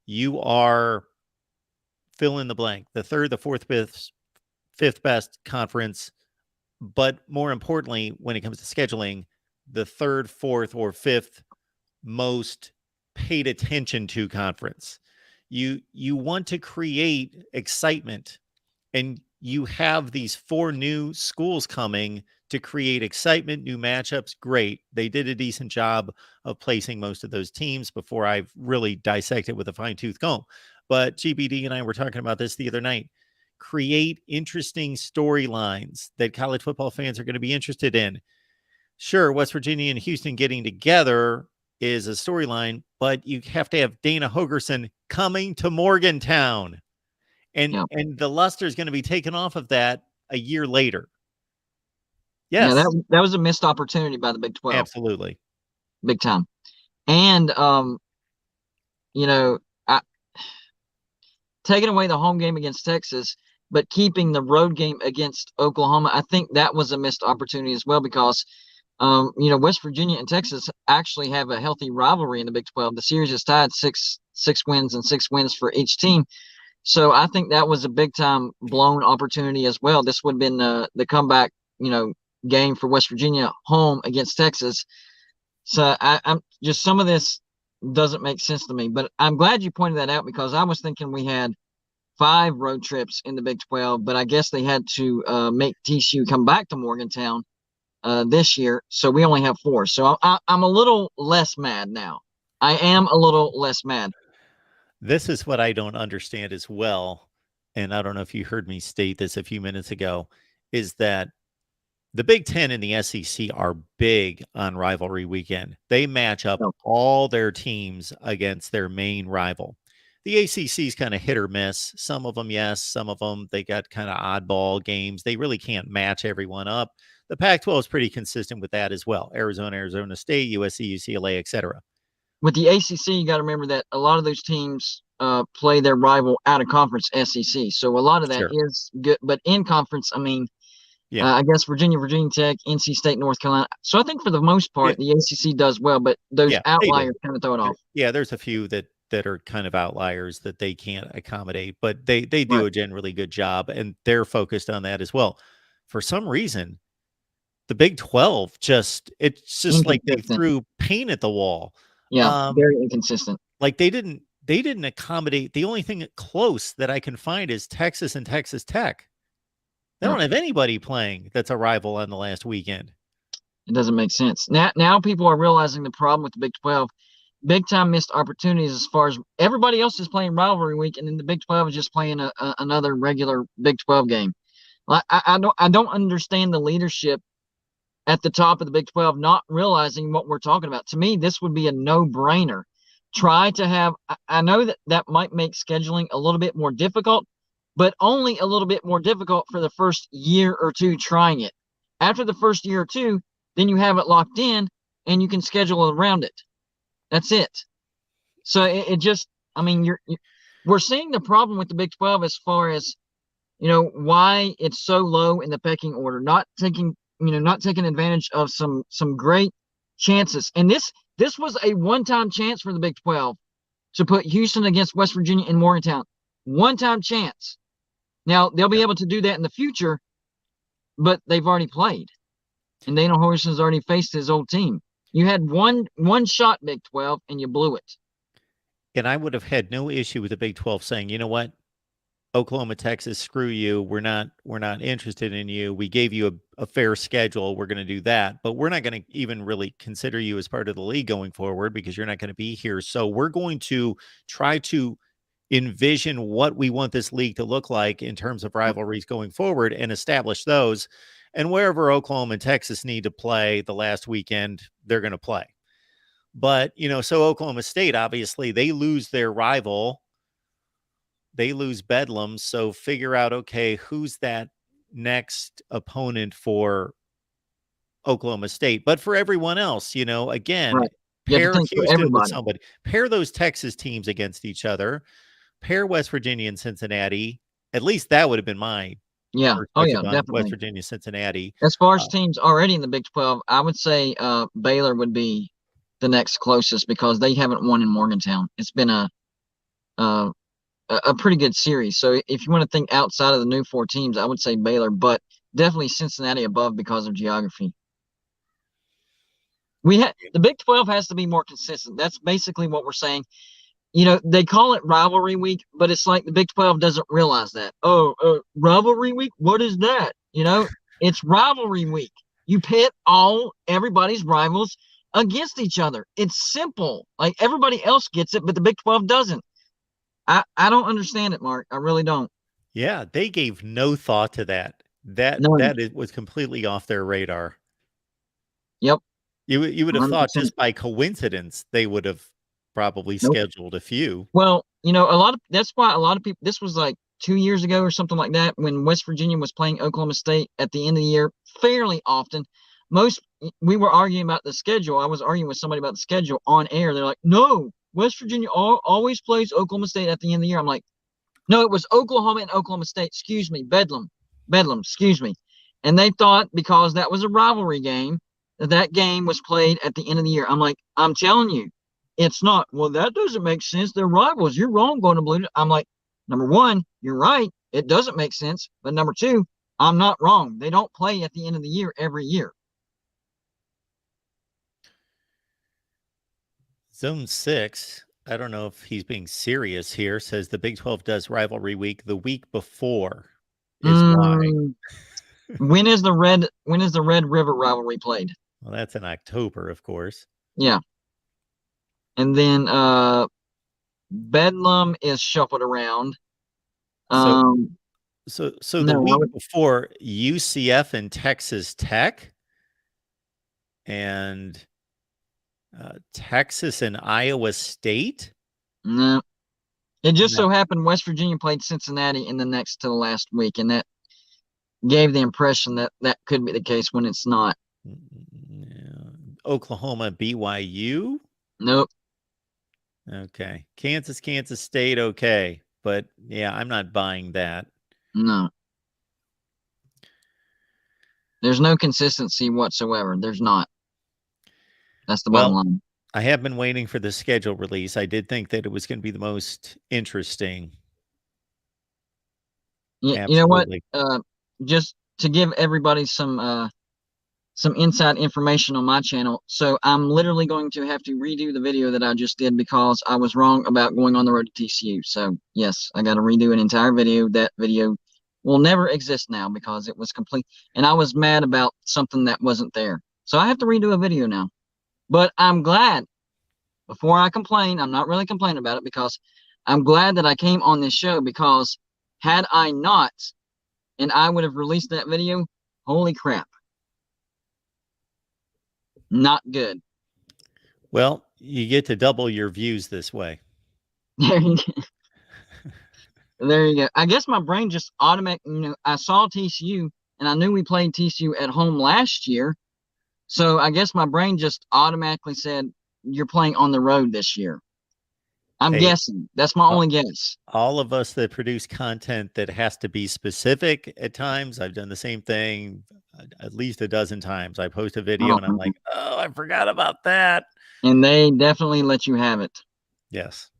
You are fill in the blank, the third, the fourth, fifth best conference. But more importantly, when it comes to scheduling, the third, fourth, or fifth most paid attention to conference. You want to create excitement, and you have these 4 new schools coming to create excitement, new matchups. Great. They did a decent job of placing most of those teams before I've really dissected with a fine-tooth comb. But GBD and I were talking about this the other night. Create interesting storylines that college football fans are going to be interested in. Sure, West Virginia and Houston getting together is a storyline, but you have to have Dana Holgerson coming to Morgantown. And the luster is going to be taken off of that a year later. Yes. Yeah, that was a missed opportunity by the Big 12. Absolutely. Big time. And taking away the home game against Texas, but keeping the road game against Oklahoma, I think that was a missed opportunity as well because West Virginia and Texas actually have a healthy rivalry in the Big 12. The series is tied 6 wins and 6 wins for each team. So I think that was a big time blown opportunity as well. This would have been the comeback, game for West Virginia home against Texas. So I'm just some of this doesn't make sense to me, but I'm glad you pointed that out because I was thinking we had 5 road trips in the Big 12, but I guess they had to make TCU come back to Morgantown this year, so we only have 4. So I'm a little less mad now. I am a little less mad. This is what I don't understand as well, and I don't know if you heard me state this a few minutes ago, is that the Big Ten and the SEC are big on rivalry weekend. They match up all their teams against their main rival. The ACC is kind of hit or miss. Some of them, yes. Some of them, they got kind of oddball games. They really can't match everyone up. The Pac-12 is pretty consistent with that as well. Arizona, Arizona State, USC, UCLA, etc. With the ACC, you got to remember that a lot of those teams play their rival out of conference SEC. So a lot of that is good. But in conference, I mean, I guess Virginia Tech, NC State, North Carolina. So I think for the most part, the ACC does well, but those outliers kind of throw it off. Yeah, there's a few that are kind of outliers that they can't accommodate, but they do a generally good job, and they're focused on that as well. For some reason, the Big 12 it's just like they threw paint at the wall. Yeah, very inconsistent. Like they didn't accommodate. The only thing close that I can find is Texas and Texas Tech. They don't have anybody playing that's a rival on the last weekend. It doesn't make sense. Now people are realizing the problem with the Big 12. Big time missed opportunities as far as everybody else is playing rivalry week, and then the Big 12 is just playing another regular Big 12 game. I don't understand the leadership at the top of the Big 12 not realizing what we're talking about. To me, this would be a no-brainer. Try to have – I know that might make scheduling a little bit more difficult, but only a little bit more difficult for the first year or two trying it. After the first year or two, then you have it locked in, and you can schedule around it. That's it. So it just – I mean, we're seeing the problem with the Big 12 as far as, why it's so low in the pecking order, not taking advantage of some great chances. And this was a one-time chance for the Big 12 to put Houston against West Virginia in Morgantown. One-time chance. Now, they'll be able to do that in the future, but they've already played, and Dana Horson's already faced his old team. You had one shot, Big 12, and you blew it. And I would have had no issue with the Big 12 saying, you know what, Oklahoma, Texas, screw you. We're not interested in you. We gave you a fair schedule. We're going to do that, but we're not going to even really consider you as part of the league going forward because you're not going to be here. So we're going to try to envision what we want this league to look like in terms of rivalries going forward and establish those. And wherever Oklahoma and Texas need to play the last weekend, they're going to play. But, so Oklahoma State, obviously, they lose their rival. They lose Bedlam. So figure out, okay, who's that next opponent for Oklahoma State? But for everyone else, again, Right. You have to pair think for Houston with everybody. somebody, pair those Texas teams against each other, pair West Virginia and Cincinnati. At least that would have been my Yeah. first Oh, choice yeah, of West definitely. Virginia, Cincinnati. As far as teams already in the Big 12, I would say Baylor would be the next closest because they haven't won in Morgantown. It's been a pretty good series. So if you want to think outside of the new four teams, I would say Baylor, but definitely Cincinnati above because of geography. The Big 12 has to be more consistent. That's basically what we're saying. They call it rivalry week, but it's like the Big 12 doesn't realize that. Rivalry week? What is that? It's rivalry week. You pit everybody's rivals against each other. It's simple. Like everybody else gets it, but the Big 12 doesn't. I don't understand it, Mark. I really don't. Yeah, they gave no thought to that. That was completely off their radar. Yep. You would have 100%. thought just by coincidence they would have probably scheduled a few. Well, that's why a lot of people, this was like 2 years ago or something like that, when West Virginia was playing Oklahoma State at the end of the year fairly often. We were arguing about the schedule. I was arguing with somebody about the schedule on air. They're like, no, West Virginia always plays Oklahoma State at the end of the year. I'm like, no, it was Oklahoma and Oklahoma State. Excuse me, Bedlam, excuse me. And they thought because that was a rivalry game, that game was played at the end of the year. I'm like, I'm telling you, it's not. Well, that doesn't make sense. They're rivals. You're wrong going to Blue. I'm like, number one, you're right. It doesn't make sense. But number two, I'm not wrong. They don't play at the end of the year every year. Zone 6, I don't know if he's being serious here, says the Big 12 does rivalry week the week before is why. When is the Red River rivalry played? Well, that's in October, of course. Yeah. And then Bedlam is shuffled around. So the week before, UCF and Texas Tech and Texas and Iowa State? No. It just so happened West Virginia played Cincinnati in the next to the last week, and that gave the impression that that could be the case when it's not. Oklahoma, BYU? Nope. Okay. Kansas State, okay. But, yeah, I'm not buying that. No. There's no consistency whatsoever. There's not. That's the bottom line. I have been waiting for the schedule release. I did think that it was going to be the most interesting. You know what? Just to give everybody some inside information on my channel. So I'm literally going to have to redo the video that I just did because I was wrong about going on the road to TCU. So yes, I got to redo an entire video. That video will never exist now because it was complete. And I was mad about something that wasn't there. So I have to redo a video now. But I'm glad, before I complain, I'm not really complaining about it because I'm glad that I came on this show, because had I not, and I would have released that video, holy crap. Not good. Well, you get to double your views this way. There you go. There you go. I guess my brain just automatically, I saw TCU and I knew we played TCU at home last year. So I guess my brain just automatically said, you're playing on the road this year. I'm guessing. That's my only guess. All of us that produce content that has to be specific at times, I've done the same thing at least a dozen times. I post a video and I'm like, oh, I forgot about that. And they definitely let you have it. Yes.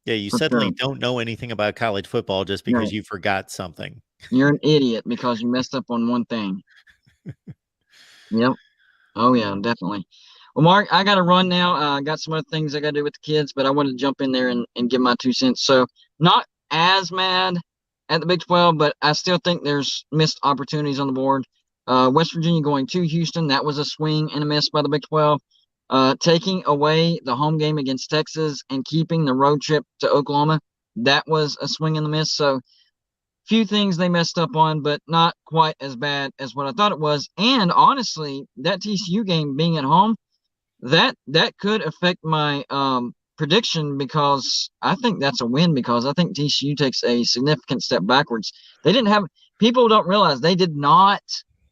Yeah, you suddenly don't know anything about college football just because you forgot something. You're an idiot because you messed up on one thing. Yep. Oh yeah, definitely. Well, Mark, I got to run now. I got some other things I got to do with the kids, but I wanted to jump in there and give my 2 cents. So, not as mad at the Big 12, but I still think there's missed opportunities on the board. West Virginia going to Houston, that was a swing and a miss by the Big 12. Taking away the home game against Texas and keeping the road trip to Oklahoma, that was a swing and a miss. So, few things they messed up on, but not quite as bad as what I thought it was. And honestly, that TCU game being at home, that could affect my prediction, because I think that's a win, because I think TCU takes a significant step backwards. They didn't have People don't realize they did not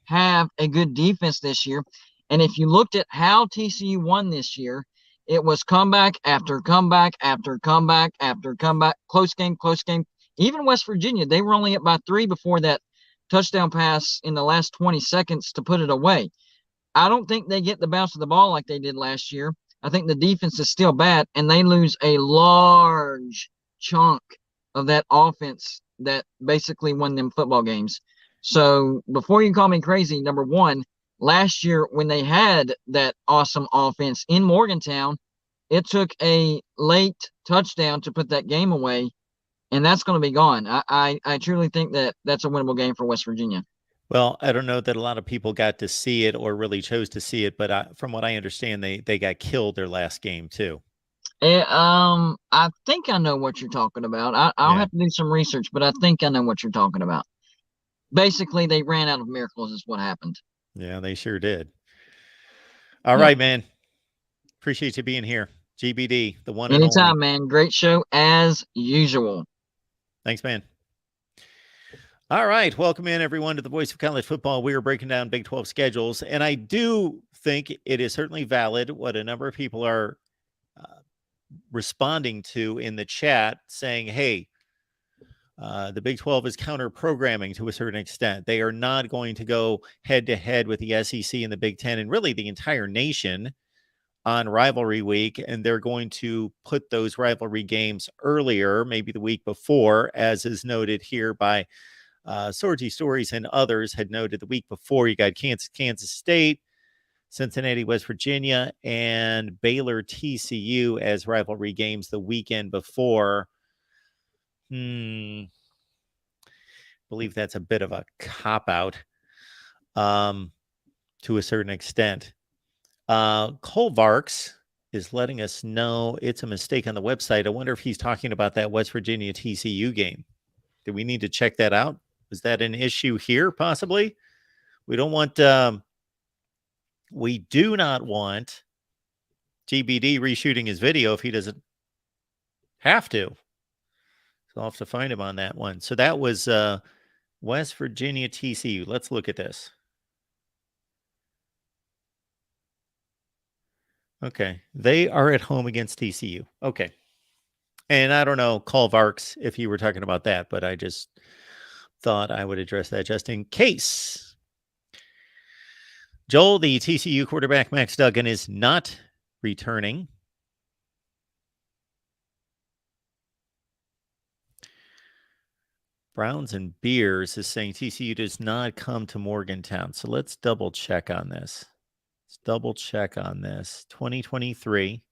have a good defense this year. And if you looked at how TCU won this year, it was comeback after comeback after comeback after comeback, close game, close game. Even West Virginia, they were only up by 3 before that touchdown pass in the last 20 seconds to put it away. I don't think they get the bounce of the ball like they did last year. I think the defense is still bad, and they lose a large chunk of that offense that basically won them football games. So before you call me crazy, number one, last year when they had that awesome offense in Morgantown, it took a late touchdown to put that game away, and that's going to be gone. I truly think that that's a winnable game for West Virginia. Well, I don't know that a lot of people got to see it or really chose to see it, but from what I understand, they got killed their last game too. I think I know what you're talking about. I'll Yeah. have to do some research, but I think I know what you're talking about. Basically, they ran out of miracles, is what happened. Yeah, they sure did. All Yeah. right, man. Appreciate you being here. GBD, the one and only. Anytime, man. Great show as usual. Thanks, man. All right. Welcome in, everyone, to the Voice of College Football. We are breaking down Big 12 schedules, and I do think it is certainly valid what a number of people are responding to in the chat, saying, hey, the Big 12 is counter-programming to a certain extent. They are not going to go head-to-head with the SEC and the Big 10 and really the entire nation on rivalry week, and they're going to put those rivalry games earlier, maybe the week before, as is noted here by Sorgy Stories and others had noted the week before. You got Kansas State, Cincinnati, West Virginia, and Baylor, TCU as rivalry games the weekend before. Believe that's a bit of a cop-out to a certain extent. Cole Varks is letting us know it's a mistake on the website. I wonder if he's talking about that West Virginia TCU game. Do we need to check that out? Is that an issue here, possibly? We don't want, we do not want GBD reshooting his video if he doesn't have to. So I'll have to find him on that one. So that was West Virginia TCU. Let's look at this. Okay. They are at home against TCU. Okay. And I don't know, Cole Varks, if you were talking about that, but I just thought I would address that just in case. Joel, the TCU quarterback Max Duggan, is not returning. Browns and Beers is saying TCU does not come to Morgantown. So let's double check on this. 2023.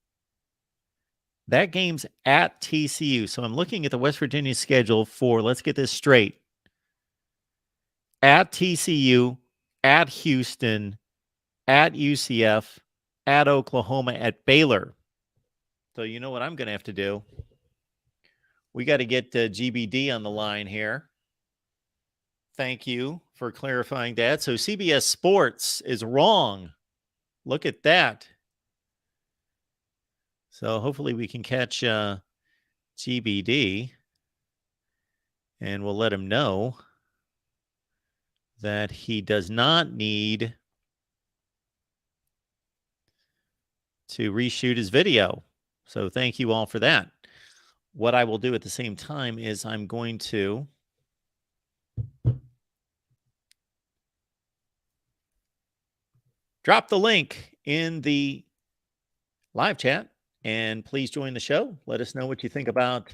That game's at TCU. So I'm looking at the West Virginia schedule for, let's get this straight, at TCU, at Houston, at UCF, at Oklahoma, at Baylor. So you know what I'm going to have to do? We got to get GBD on the line here. Thank you for clarifying that. So CBS Sports is wrong. Look at that. So hopefully we can catch GBD, and we'll let him know that he does not need to reshoot his video. So thank you all for that. What I will do at the same time is I'm going to drop the link in the live chat, and please join the show. Let us know what you think about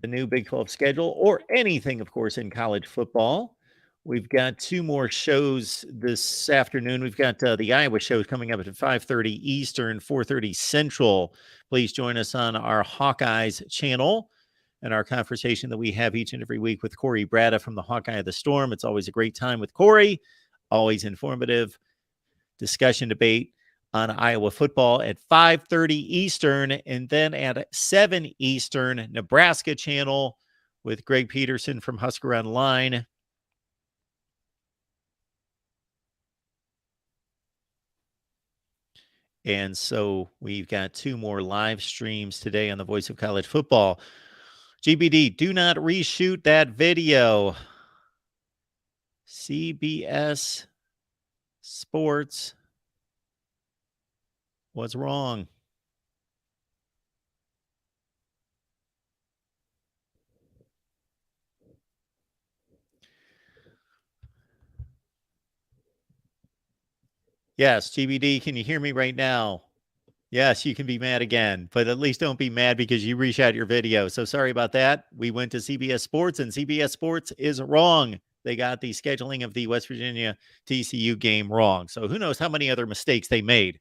the new Big 12 schedule or anything, of course, in college football. We've got two more shows this afternoon. We've got the Iowa show coming up at 5:30 Eastern, 4:30 Central. Please join us on our Hawkeyes channel and our conversation that we have each and every week with Corey Bratta from the Hawkeye of the Storm. It's always a great time with Corey, always informative discussion, debate on Iowa football at 5:30 Eastern, and then at 7 Eastern, Nebraska channel with Greg Peterson from Husker Online. And so we've got two more live streams today on the Voice of College Football. GBD, do not reshoot that video. CBS Sports was wrong. Yes, GBD, can you hear me right now? Yes, you can be mad again, but at least don't be mad because you reshot your video. So sorry about that. We went to CBS Sports, and CBS Sports is wrong. They got the scheduling of the West Virginia TCU game wrong. So who knows how many other mistakes they made.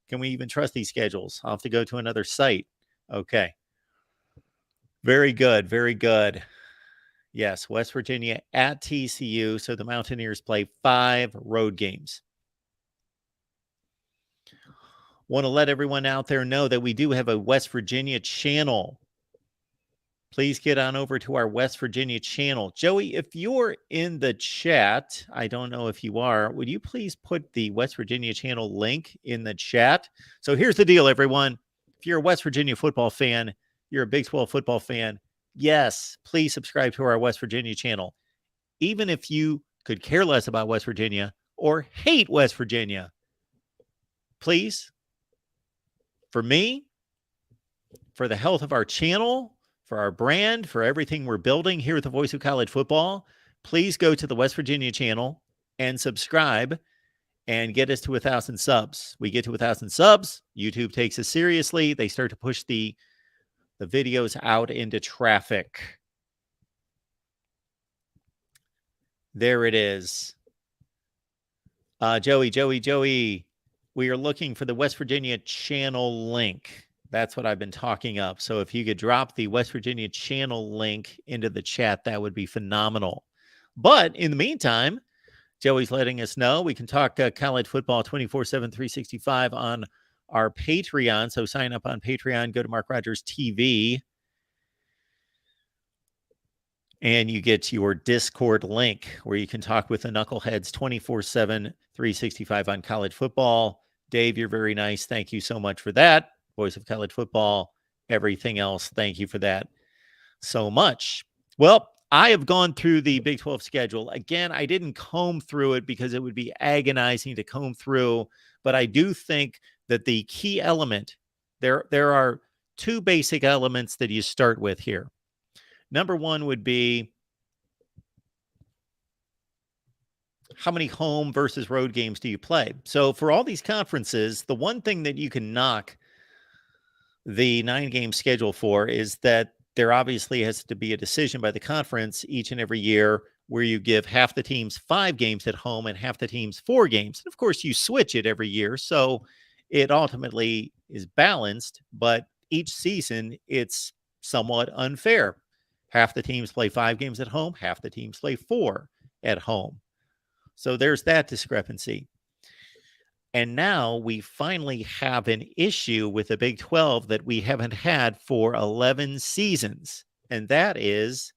Can we even trust these schedules? I'll have to go to another site. Okay. Very good. Very good. Yes, West Virginia at TCU. So the Mountaineers play 5 road games. Want to let everyone out there know that we do have a West Virginia channel. Please get on over to our West Virginia channel. Joey, if you're in the chat, I don't know if you are, would you please put the West Virginia channel link in the chat? So here's the deal, everyone. If you're a West Virginia football fan, you're a Big 12 football fan, yes, please subscribe to our West Virginia channel. Even if you could care less about West Virginia or hate West Virginia, please, for me, for the health of our channel, for our brand, for everything we're building here at the Voice of College Football, please go to the West Virginia channel and subscribe and get us to 1,000 subs. We get to 1,000 subs, YouTube takes us seriously. They start to push the videos out into traffic. There it is. Joey. We are looking for the West Virginia channel link. That's what I've been talking up. So if you could drop the West Virginia channel link into the chat, that would be phenomenal. But in the meantime, Joey's letting us know we can talk college football 24/7, 365 on our Patreon. So sign up on Patreon, go to MarkRogersTV, and you get your Discord link where you can talk with the knuckleheads 24/7, 365 on college football. Dave, you're very nice. Thank you so much for that. Voice of College Football, everything else. Thank you for that so much. Well, I have gone through the Big 12 schedule. Again, I didn't comb through it because it would be agonizing to comb through, but I do think that the key element, there are 2 basic elements that you start with here. Number 1 would be how many home versus road games do you play? So for all these conferences, the one thing that you can knock the 9-game schedule for is that there obviously has to be a decision by the conference each and every year where you give half the teams 5 games at home and half the teams 4 games. And of course, you switch it every year. So it ultimately is balanced, but each season it's somewhat unfair. Half the teams play 5 games at home, half the teams play 4 at home. So there's that discrepancy. And now we finally have an issue with the Big 12 that we haven't had for 11 seasons. And that is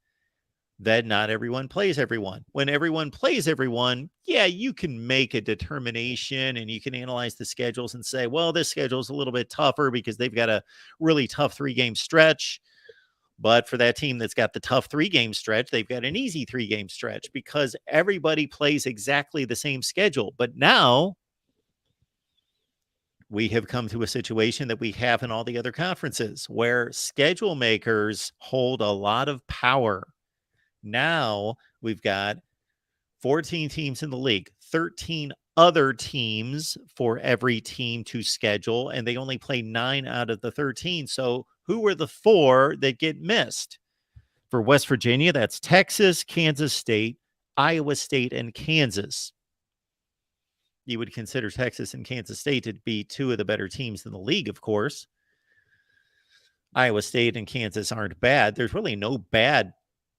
that not everyone plays everyone. When everyone plays everyone, yeah, you can make a determination and you can analyze the schedules and say, well, this schedule is a little bit tougher because they've got a really tough 3-game stretch. But for that team that's got the tough 3-game stretch, they've got an easy 3-game stretch because everybody plays exactly the same schedule. But now we have come to a situation that we have in all the other conferences where schedule makers hold a lot of power. Now we've got 14 teams in the league, 13 other teams for every team to schedule, and they only play 9 out of the 13. So Who are the 4 that get missed? For West Virginia, that's Texas, Kansas State, Iowa State, and Kansas. You would consider Texas and Kansas State to be 2 of the better teams in the league, of course. Iowa State and Kansas aren't bad. There's really no bad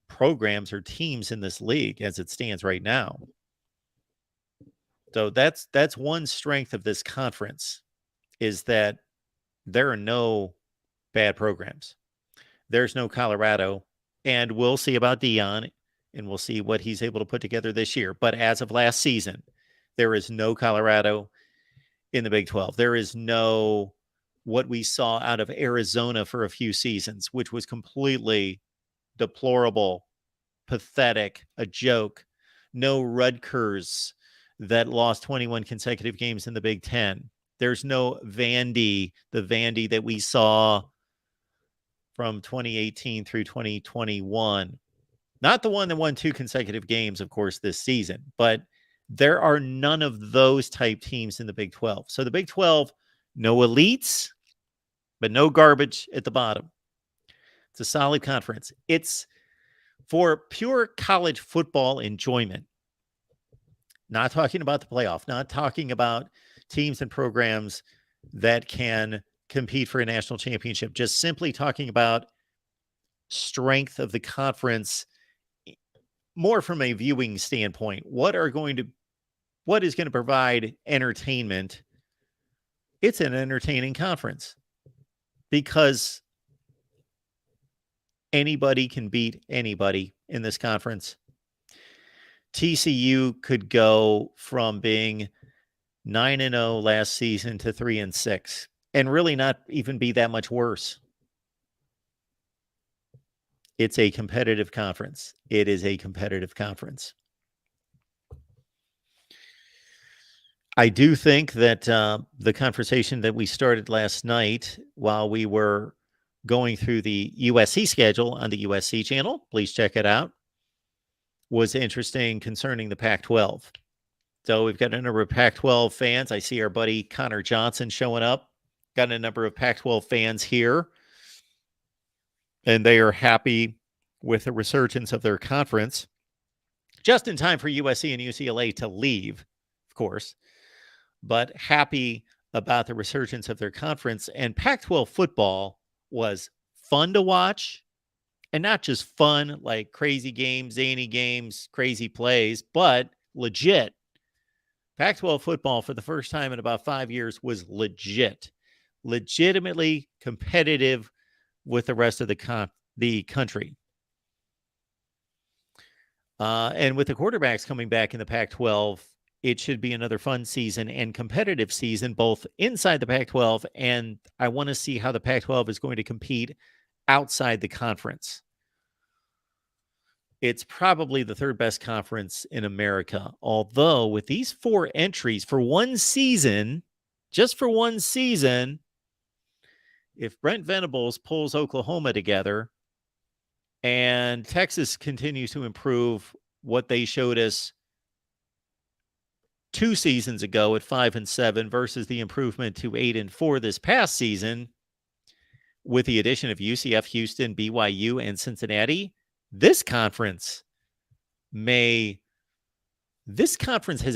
programs or teams in this league as it stands right now. So that's one strength of this conference, is that there are no bad programs. There's no Colorado, and we'll see about Dion, and we'll see what he's able to put together this year. But as of last season, there is no Colorado in the Big 12. There is no what we saw out of Arizona for a few seasons, which was completely deplorable, pathetic, a joke. No Rutgers that lost 21 consecutive games in the Big 10. There's no Vandy, the Vandy that we saw from 2018 through 2021. Not the one that won 2 consecutive games, of course, this season, but there are none of those type teams in the Big 12. So the Big 12, no elites, but no garbage at the bottom. It's a solid conference. It's for pure college football enjoyment. Not talking about the playoff, not talking about teams and programs that can compete for a national championship, just simply talking about strength of the conference, more from a viewing standpoint. What is going to provide entertainment? It's an entertaining conference because anybody can beat anybody in this conference. TCU could go from being 9-0 last season to 3-6 and really not even be that much worse. It's a competitive conference. It is a competitive conference. I do think that the conversation that we started last night while we were going through the USC schedule on the USC channel, please check it out, was interesting concerning the Pac-12. So we've got a number of Pac-12 fans. I see our buddy Connor Johnson showing up. Got a number of Pac-12 fans here, and they are happy with the resurgence of their conference. Just in time for USC and UCLA to leave, of course, but happy about the resurgence of their conference. And Pac-12 football was fun to watch, and not just fun, like crazy games, zany games, crazy plays, but legit. Pac-12 football for the first time in about 5 years was legitimately competitive with the rest of the country. And with the quarterbacks coming back in the Pac-12, it should be another fun season and competitive season, both inside the Pac-12, and I want to see how the Pac-12 is going to compete outside the conference. It's probably the 3rd best conference in America, although with these 4 entries for one season, just for one season, if Brent Venables pulls Oklahoma together and Texas continues to improve what they showed us 2 seasons ago at 5-7 versus the improvement to 8-4 this past season, with the addition of UCF, Houston, BYU, and Cincinnati, this conference has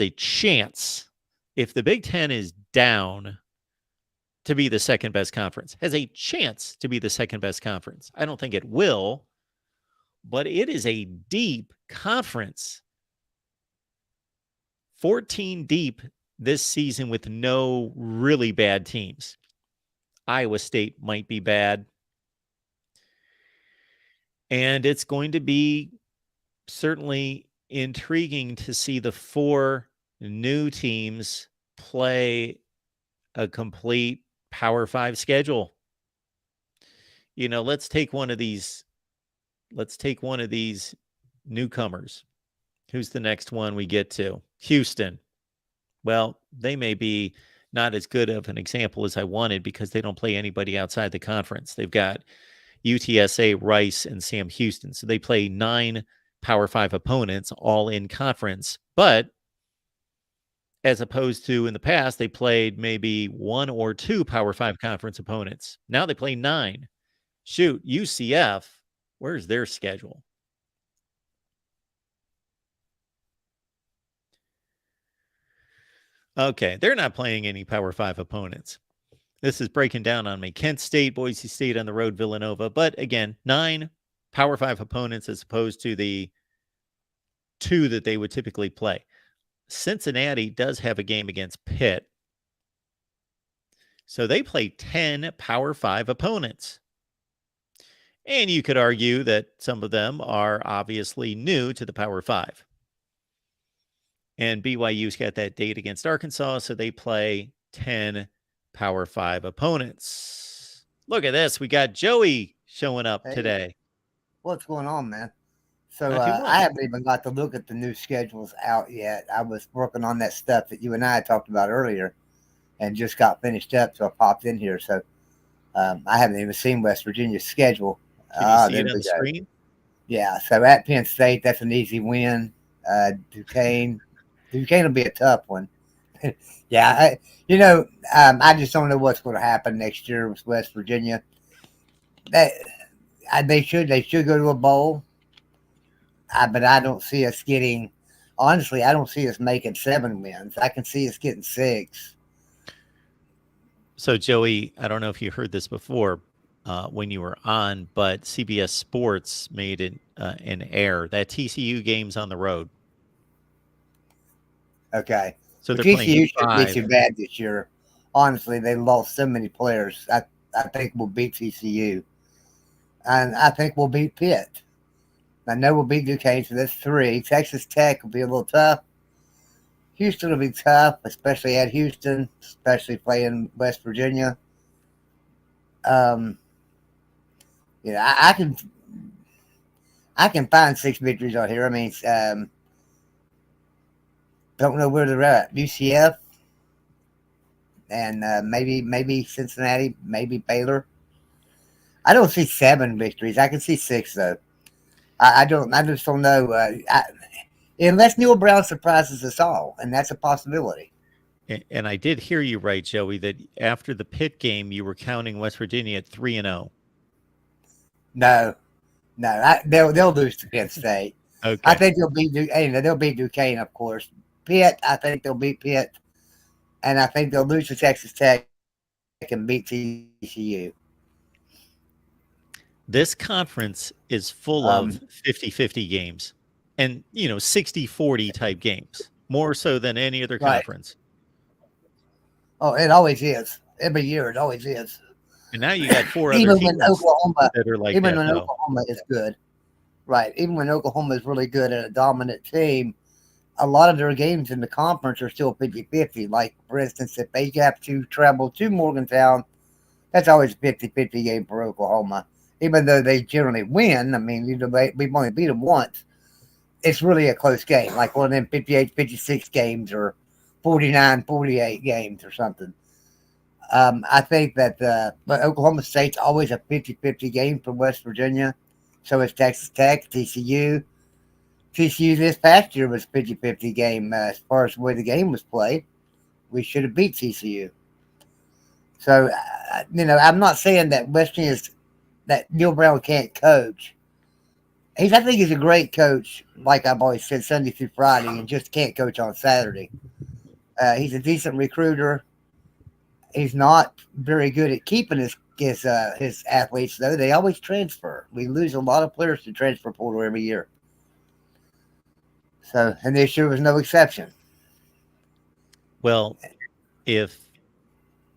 a chance, if the Big Ten is down, to be the 2nd best conference. Has a chance to be the 2nd best conference. I don't think it will, but it is a deep conference. 14 deep this season with no really bad teams. Iowa State might be bad. And it's going to be certainly intriguing to see the 4 new teams play a complete Power 5 schedule. You know, let's take one of these newcomers. Who's the next one we get to? Houston. Well, they may be not as good of an example as I wanted because they don't play anybody outside the conference. They've got UTSA, Rice, and Sam Houston. So they play 9 Power 5 opponents, all in conference. But as opposed to in the past, they played maybe 1 or 2 Power 5 conference opponents. Now they play 9. Shoot, UCF, where's their schedule? Okay, they're not playing any Power 5 opponents. This is breaking down on me. Kent State, Boise State on the road, Villanova. But again, 9 Power 5 opponents as opposed to the 2 that they would typically play. Cincinnati does have a game against Pitt. So they play 10 Power 5 opponents. And you could argue that some of them are obviously new to the Power 5. And BYU's got that date against Arkansas, so they play 10 Power 5 opponents. Look at this. We got Joey showing up today. What's going on, man? So Not too much. I haven't even got to look at the new schedules out yet. I was working on that stuff that you and I talked about earlier and just got finished up, so I popped in here. So I haven't even seen West Virginia's schedule. Can you see it on the screen? Yeah, so at Penn State, that's an easy win. Duquesne will be a tough one. Yeah, I just don't know what's going to happen next year with West Virginia. They should go to a bowl, but I don't see us getting. Honestly, I don't see us making 7 wins. I can see us getting 6. So, Joey, I don't know if you heard this before when you were on, but CBS Sports made an error that TCU game's on the road. Okay. So they're TCU playing 5. shouldn't be too bad this year. Honestly, they lost so many players. I think we'll beat TCU. And I think we'll beat Pitt. I know we'll beat Duquesne, so that's 3. Texas Tech will be a little tough. Houston will be tough, especially at Houston, especially playing West Virginia. I can find 6 victories out here. I mean, don't know where they're at. UCF and maybe Cincinnati, maybe Baylor. I don't see 7 victories. I can see 6 though. I just don't know. Unless Neil Brown surprises us all, and that's a possibility. And I did hear you right, Joey, that after the Pitt game, you were counting West Virginia at 3-0. No, they'll lose to Penn State. Okay. I think they'll beat Duquesne, of course. Pitt, I think they'll beat Pitt, and I think they'll lose to Texas Tech and beat TCU. This conference is full of 50-50 games and, 60-40 type games, more so than any other conference. Oh, it always is. Every year, it always is. And now you got 4 other even teams when Oklahoma, that are like even that, when though. Oklahoma is good, right? Even when Oklahoma is really good and a dominant team, a lot of their games in the conference are still 50-50. Like, for instance, if they have to travel to Morgantown, that's always a 50-50 game for Oklahoma. Even though they generally win, I mean, we've only beat them once. It's really a close game, like one of them 58-56 games or 49-48 games or something. I think that but Oklahoma State's always a 50-50 game for West Virginia. So is Texas Tech, TCU. TCU this past year was a 50-50 game as far as the way the game was played. We should have beat TCU. So, I'm not saying that West Virginia's that Neil Brown can't coach. I think he's a great coach, like I've always said, Sunday through Friday, and just can't coach on Saturday. He's a decent recruiter. He's not very good at keeping his athletes, though. They always transfer. We lose a lot of players to transfer portal every year. So, and this year was no exception. Well,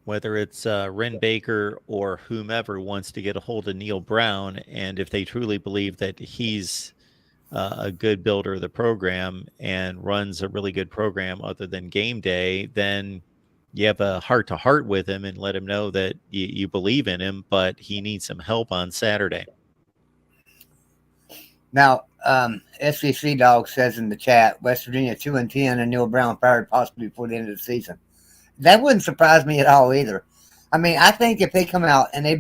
whether it's Ren Baker or whomever wants to get a hold of Neil Brown, and if they truly believe that he's a good builder of the program and runs a really good program other than game day, then you have a heart-to-heart with him and let him know that you believe in him, but he needs some help on Saturday. Now, SEC Dog says in the chat, West Virginia 2-10 and Neil Brown fired possibly before the end of the season. That wouldn't surprise me at all either. I mean, I think if they come out and they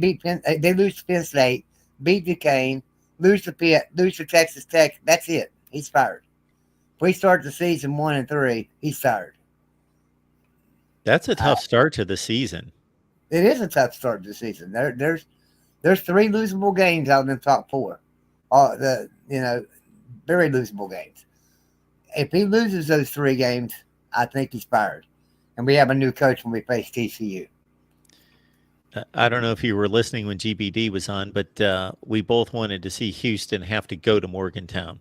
lose to Penn State, beat Duquesne, lose to Pitt, lose to Texas Tech, that's it. He's fired. If we start the season 1-3, he's fired. That's a tough start to the season. It is a tough start to the season. There's 3 losable games out in the top 4. Very losable games. If he loses those 3 games, I think he's fired. And we have a new coach when we face TCU. I don't know if you were listening when GBD was on, but we both wanted to see Houston have to go to Morgantown.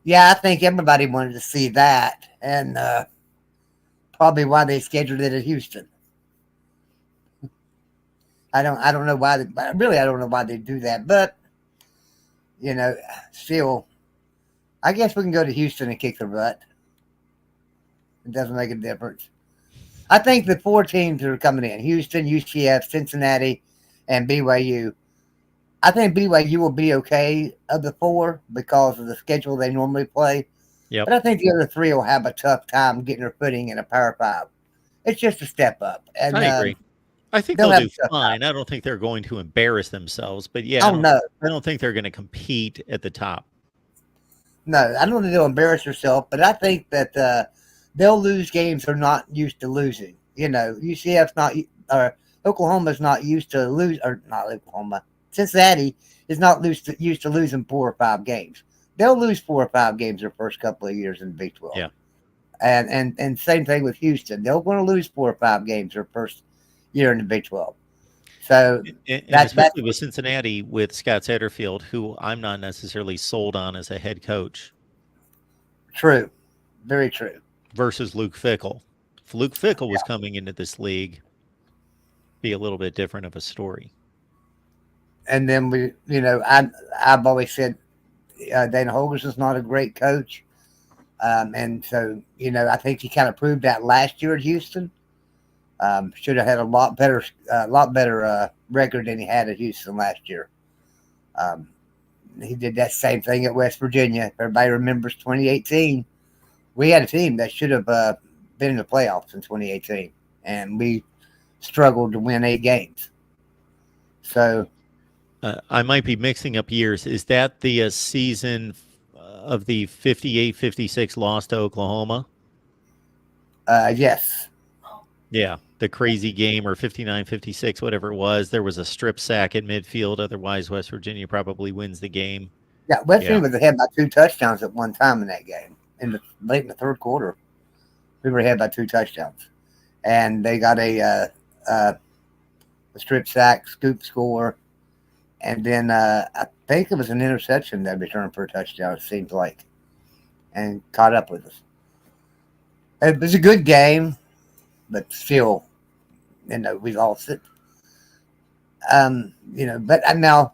Yeah, I think everybody wanted to see that, and probably why they scheduled it at Houston. I don't know why. I don't know why they do that, but still, I guess we can go to Houston and kick their butt. It doesn't make a difference. I think the 4 teams that are coming in: Houston, UCF, Cincinnati, and BYU. I think BYU will be okay of the 4 because of the schedule they normally play. Yep. But I think the other 3 will have a tough time getting their footing in a Power 5. It's just a step up. And I agree. I think they'll do fine. I don't think they're going to embarrass themselves, but yeah, I don't think they're going to compete at the top. No, I don't think they'll embarrass themselves, but I think that they'll lose games they're not used to losing. UCF's not, or Oklahoma's not used to lose, or not Oklahoma. Cincinnati is not used to losing 4 or 5 games. They'll lose 4 or 5 games their first couple of years in the Big 12. Yeah. And same thing with Houston. They're going to lose 4 or 5 games their first year in the Big 12. So and especially with Cincinnati with Scott Satterfield, who I'm not necessarily sold on as a head coach. True. Very true. Versus Luke Fickell. If Luke Fickell was coming into this league, be a little bit different of a story. And then I've always said Dana Holgerson's not a great coach. And so, I think he kind of proved that last year at Houston. Should have had a lot better record than he had at Houston last year. He did that same thing at West Virginia. Everybody remembers 2018. We had a team that should have been in the playoffs in 2018, and we struggled to win 8 games. So I might be mixing up years. Is that the season of the 58-56 loss to Oklahoma? Yes. Yeah, the crazy game, or 59-56, whatever it was. There was a strip sack at midfield. Otherwise, West Virginia probably wins the game. Yeah, West Virginia was ahead by 2 touchdowns at one time in that game. Late in the third quarter, we were ahead by 2 touchdowns, and they got a strip sack, scoop score, and then I think it was an interception that returned for a touchdown. It seems like, and caught up with us. It was a good game, but still, we lost it. But now,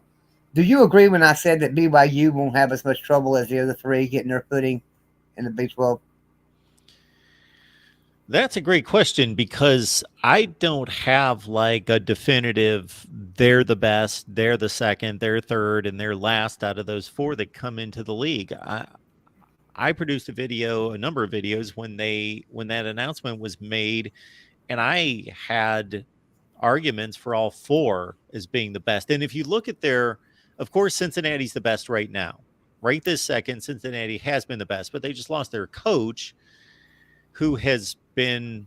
do you agree when I said that BYU won't have as much trouble as the other 3 getting their footing in the Big 12? That's a great question, because I don't have like a definitive, they're the best, they're the second, they're third, and they're last out of those 4 that come into the league. I produced a number of videos when that announcement was made, and I had arguments for all 4 as being the best. And if you look at of course, Cincinnati's the best right now. Right this second, Cincinnati has been the best, but they just lost their coach, who has been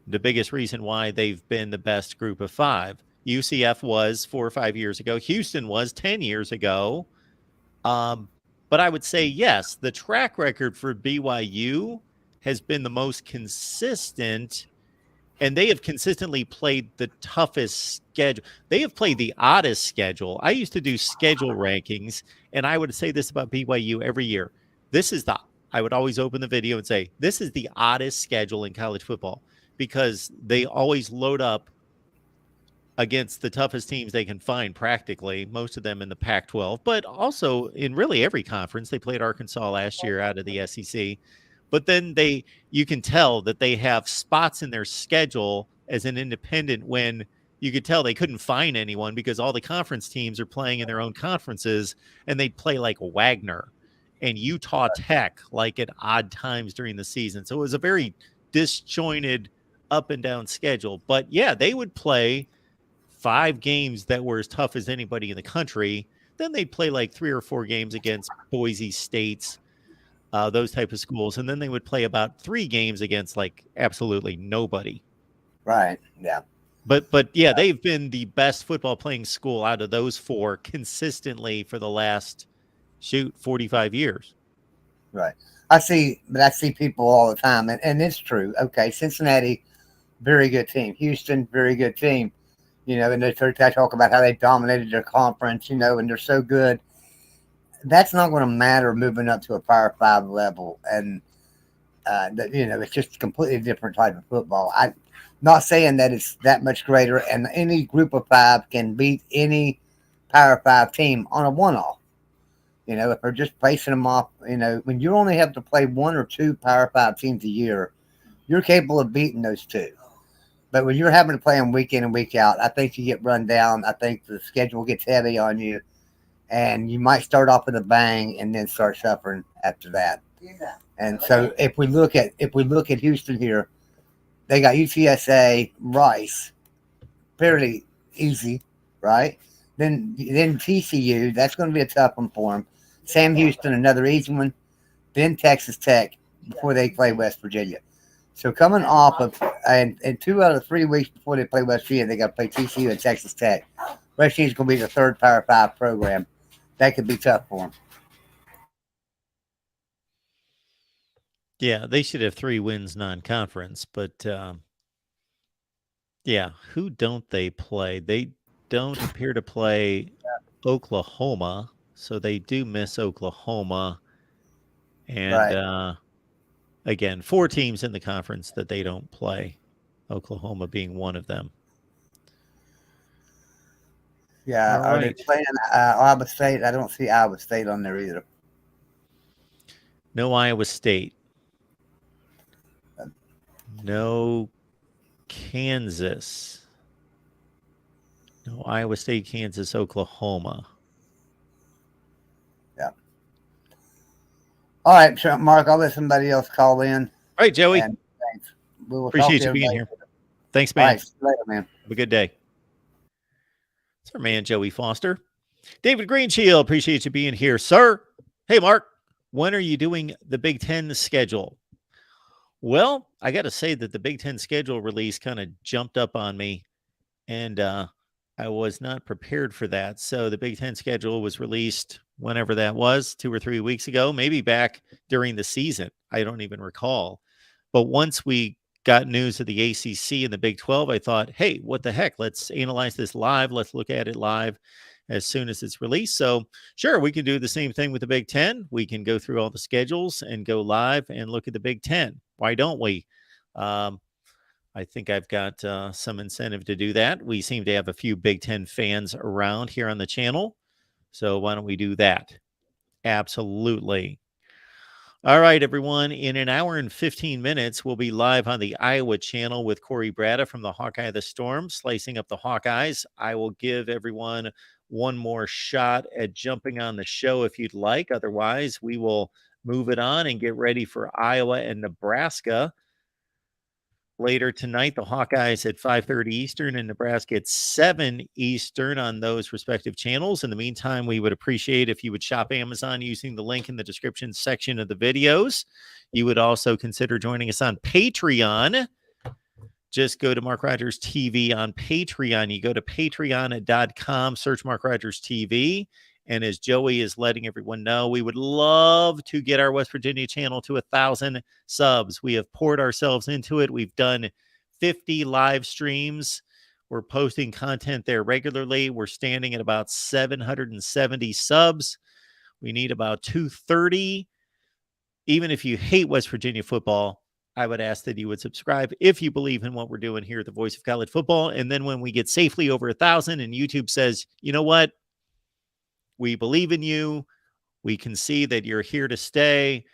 the biggest reason why they've been the best group of 5. UCF was 4 or 5 years ago. Houston was 10 years ago. But I would say, yes, the track record for BYU has been the most consistent, and they have consistently played the toughest schedule. They have played the oddest schedule. I used to do schedule rankings, and I would say this about BYU every year. I would always open the video and say, this is the oddest schedule in college football, because they always load up against the toughest teams they can find, practically, most of them in the Pac-12, but also in really every conference. They played Arkansas last year out of the SEC. But then you can tell that they have spots in their schedule as an independent when you could tell they couldn't find anyone, because all the conference teams are playing in their own conferences, and they'd play like Wagner and Utah Tech like at odd times during the season. So it was a very disjointed up and down schedule. But yeah, they would play 5 games that were as tough as anybody in the country. Then they'd play like 3 or 4 games against Boise States, those type of schools. And then they would play about 3 games against like absolutely nobody. Right. Yeah. But yeah, they've been the best football playing school out of those four consistently for the last 45 years. Right. I see people all the time, and it's true. Okay, Cincinnati, very good team. Houston, very good team. And they talk about how they dominated their conference, and they're so good. That's not going to matter moving up to a Power 5 level, and it's just a completely different type of football. I'm not saying that it's that much greater, and any group of 5 can beat any Power 5 team on a one-off. If they're just facing them off, when you only have to play 1 or 2 Power 5 teams a year, you're capable of beating those 2. But when you're having to play them week in and week out, I think you get run down. I think the schedule gets heavy on you, and you might start off with a bang and then start suffering after that. And so if we look at Houston here, they got UTSA, Rice, fairly easy, right? Then TCU, that's going to be a tough one for them. Sam Houston, another easy one. Then Texas Tech before they play West Virginia. So coming off of and 2 out of 3 weeks before they play West Virginia, they got to play TCU and Texas Tech. West Virginia's going to be the 3rd Power 5 program. That could be tough for them. Yeah, they should have 3 wins non-conference, but yeah, who don't they play? They don't appear to play Oklahoma, so they do miss Oklahoma. And Right. Again, 4 teams in the conference that they don't play, Oklahoma being one of them. Yeah, All are they right. playing Iowa State? I don't see Iowa State on there either. No Iowa State. No Kansas. No Iowa State, Kansas, Oklahoma. Yeah. All right, so Mark, I'll let somebody else call in. All right, Joey. And thanks. We will Appreciate talk to you being everybody. here. Thanks, All man. right, see you later, man. Have a good day. It's our man, Joey Foster. David Greenshield, appreciate you being here, sir. Hey, Mark, when are you doing the Big Ten schedule? Well, I got to say that the Big Ten schedule release kind of jumped up on me, and I was not prepared for that. So the Big Ten schedule was released whenever that was, 2 or 3 weeks ago, maybe back during the season. I don't even recall. But once we got news of the ACC and the Big 12, I thought, hey, what the heck? Let's analyze this live. Let's look at it live as soon as it's released. So sure, we can do the same thing with the Big 10. We can go through all the schedules and go live and look at the Big 10. Why don't we? I think I've got some incentive to do that. We seem to have a few Big 10 fans around here on the channel. So why don't we do that? Absolutely. All right, everyone. In an hour and 15 minutes, we'll be live on the Iowa channel with Corey Bratta from the Hawkeye of the Storm, slicing up the Hawkeyes. I will give everyone one more shot at jumping on the show if you'd like. Otherwise, we will move it on and get ready for Iowa and Nebraska. Later tonight, the Hawkeyes at 5:30 Eastern and Nebraska at 7 Eastern on those respective channels. In the meantime, we would appreciate if you would shop Amazon using the link in the description section of the videos. You would also consider joining us on Patreon. Just go to MarkRogersTV on Patreon. You go to patreon.com, search MarkRogersTV. And as Joey is letting everyone know, we would love to get our West Virginia channel to 1,000 subs. We have poured ourselves into it. We've done 50 live streams. We're posting content there regularly. We're standing at about 770 subs. We need about 230. Even if you hate West Virginia football, I would ask that you would subscribe if you believe in what we're doing here at the Voice of College Football. And then when we get safely over 1,000 and YouTube says, you know what? We believe in you. We can see that you're here to stay,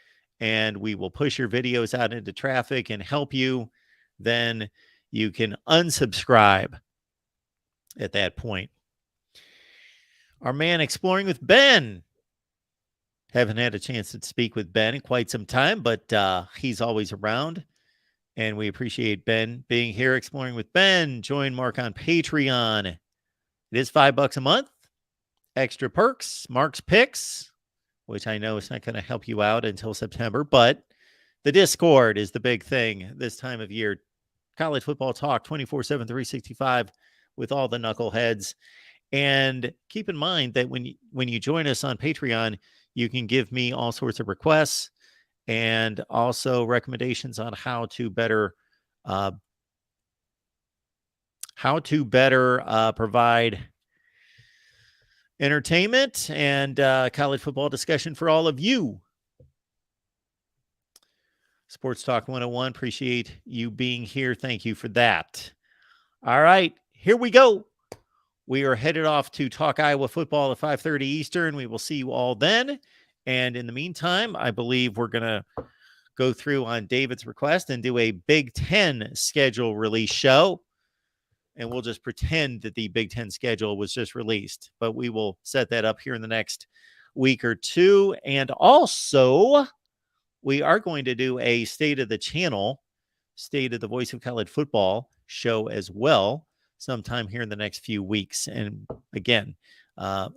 and we will push your videos out into traffic and help you. Then you can unsubscribe at that point. Our man Exploring with Ben. Haven't had a chance to speak with Ben in quite some time, but he's always around. And we appreciate Ben being here. Exploring with Ben. Join Mark on Patreon. It is $5 a month. Extra perks, Mark's picks, which I know is not going to help you out until September, but the Discord is the big thing this time of year. college football talk 24/7, 365 with all the knuckleheads. And keep in mind that when you join us on Patreon, you can give me all sorts of requests and also recommendations on how to better provide entertainment and college football discussion for all of you. Sports Talk 101, appreciate you being here. Thank you for that. All right, here we go. We are headed off to talk Iowa football at 5:30 Eastern. We will see you all then. And in the meantime, I believe we're going to go through on David's request and do a Big Ten schedule release show. And we'll just pretend that the Big Ten schedule was just released. But we will set that up here in the next week or two. And also, we are going to do a State of the Channel, State of the Voice of College Football show as well, sometime here in the next few weeks. And again,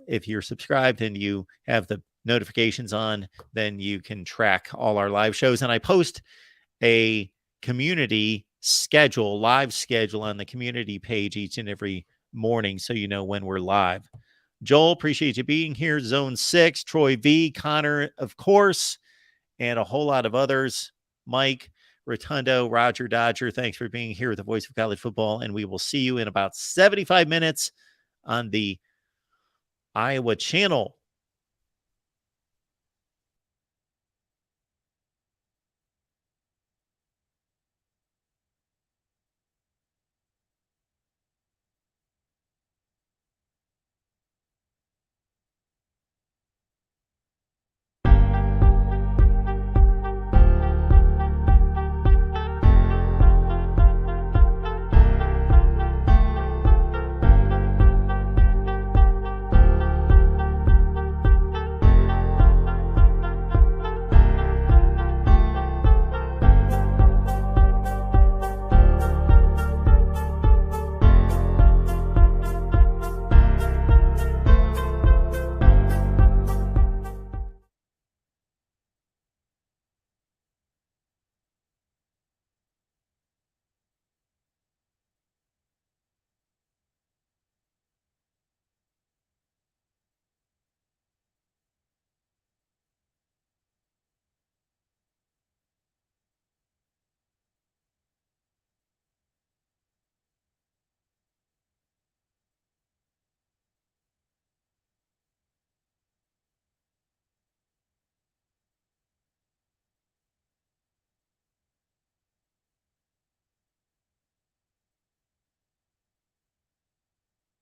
if you're subscribed and you have the notifications on, then you can track all our live shows. And I post a community schedule, live schedule on the community page each and every morning, so you know when we're live. Joel, appreciate you being here. Zone 6, Troy V, Connor, of course, and a whole lot of others. Mike, Rotundo, Roger Dodger, thanks for being here with the Voice of College Football, and we will see you in about 75 minutes on the Iowa channel.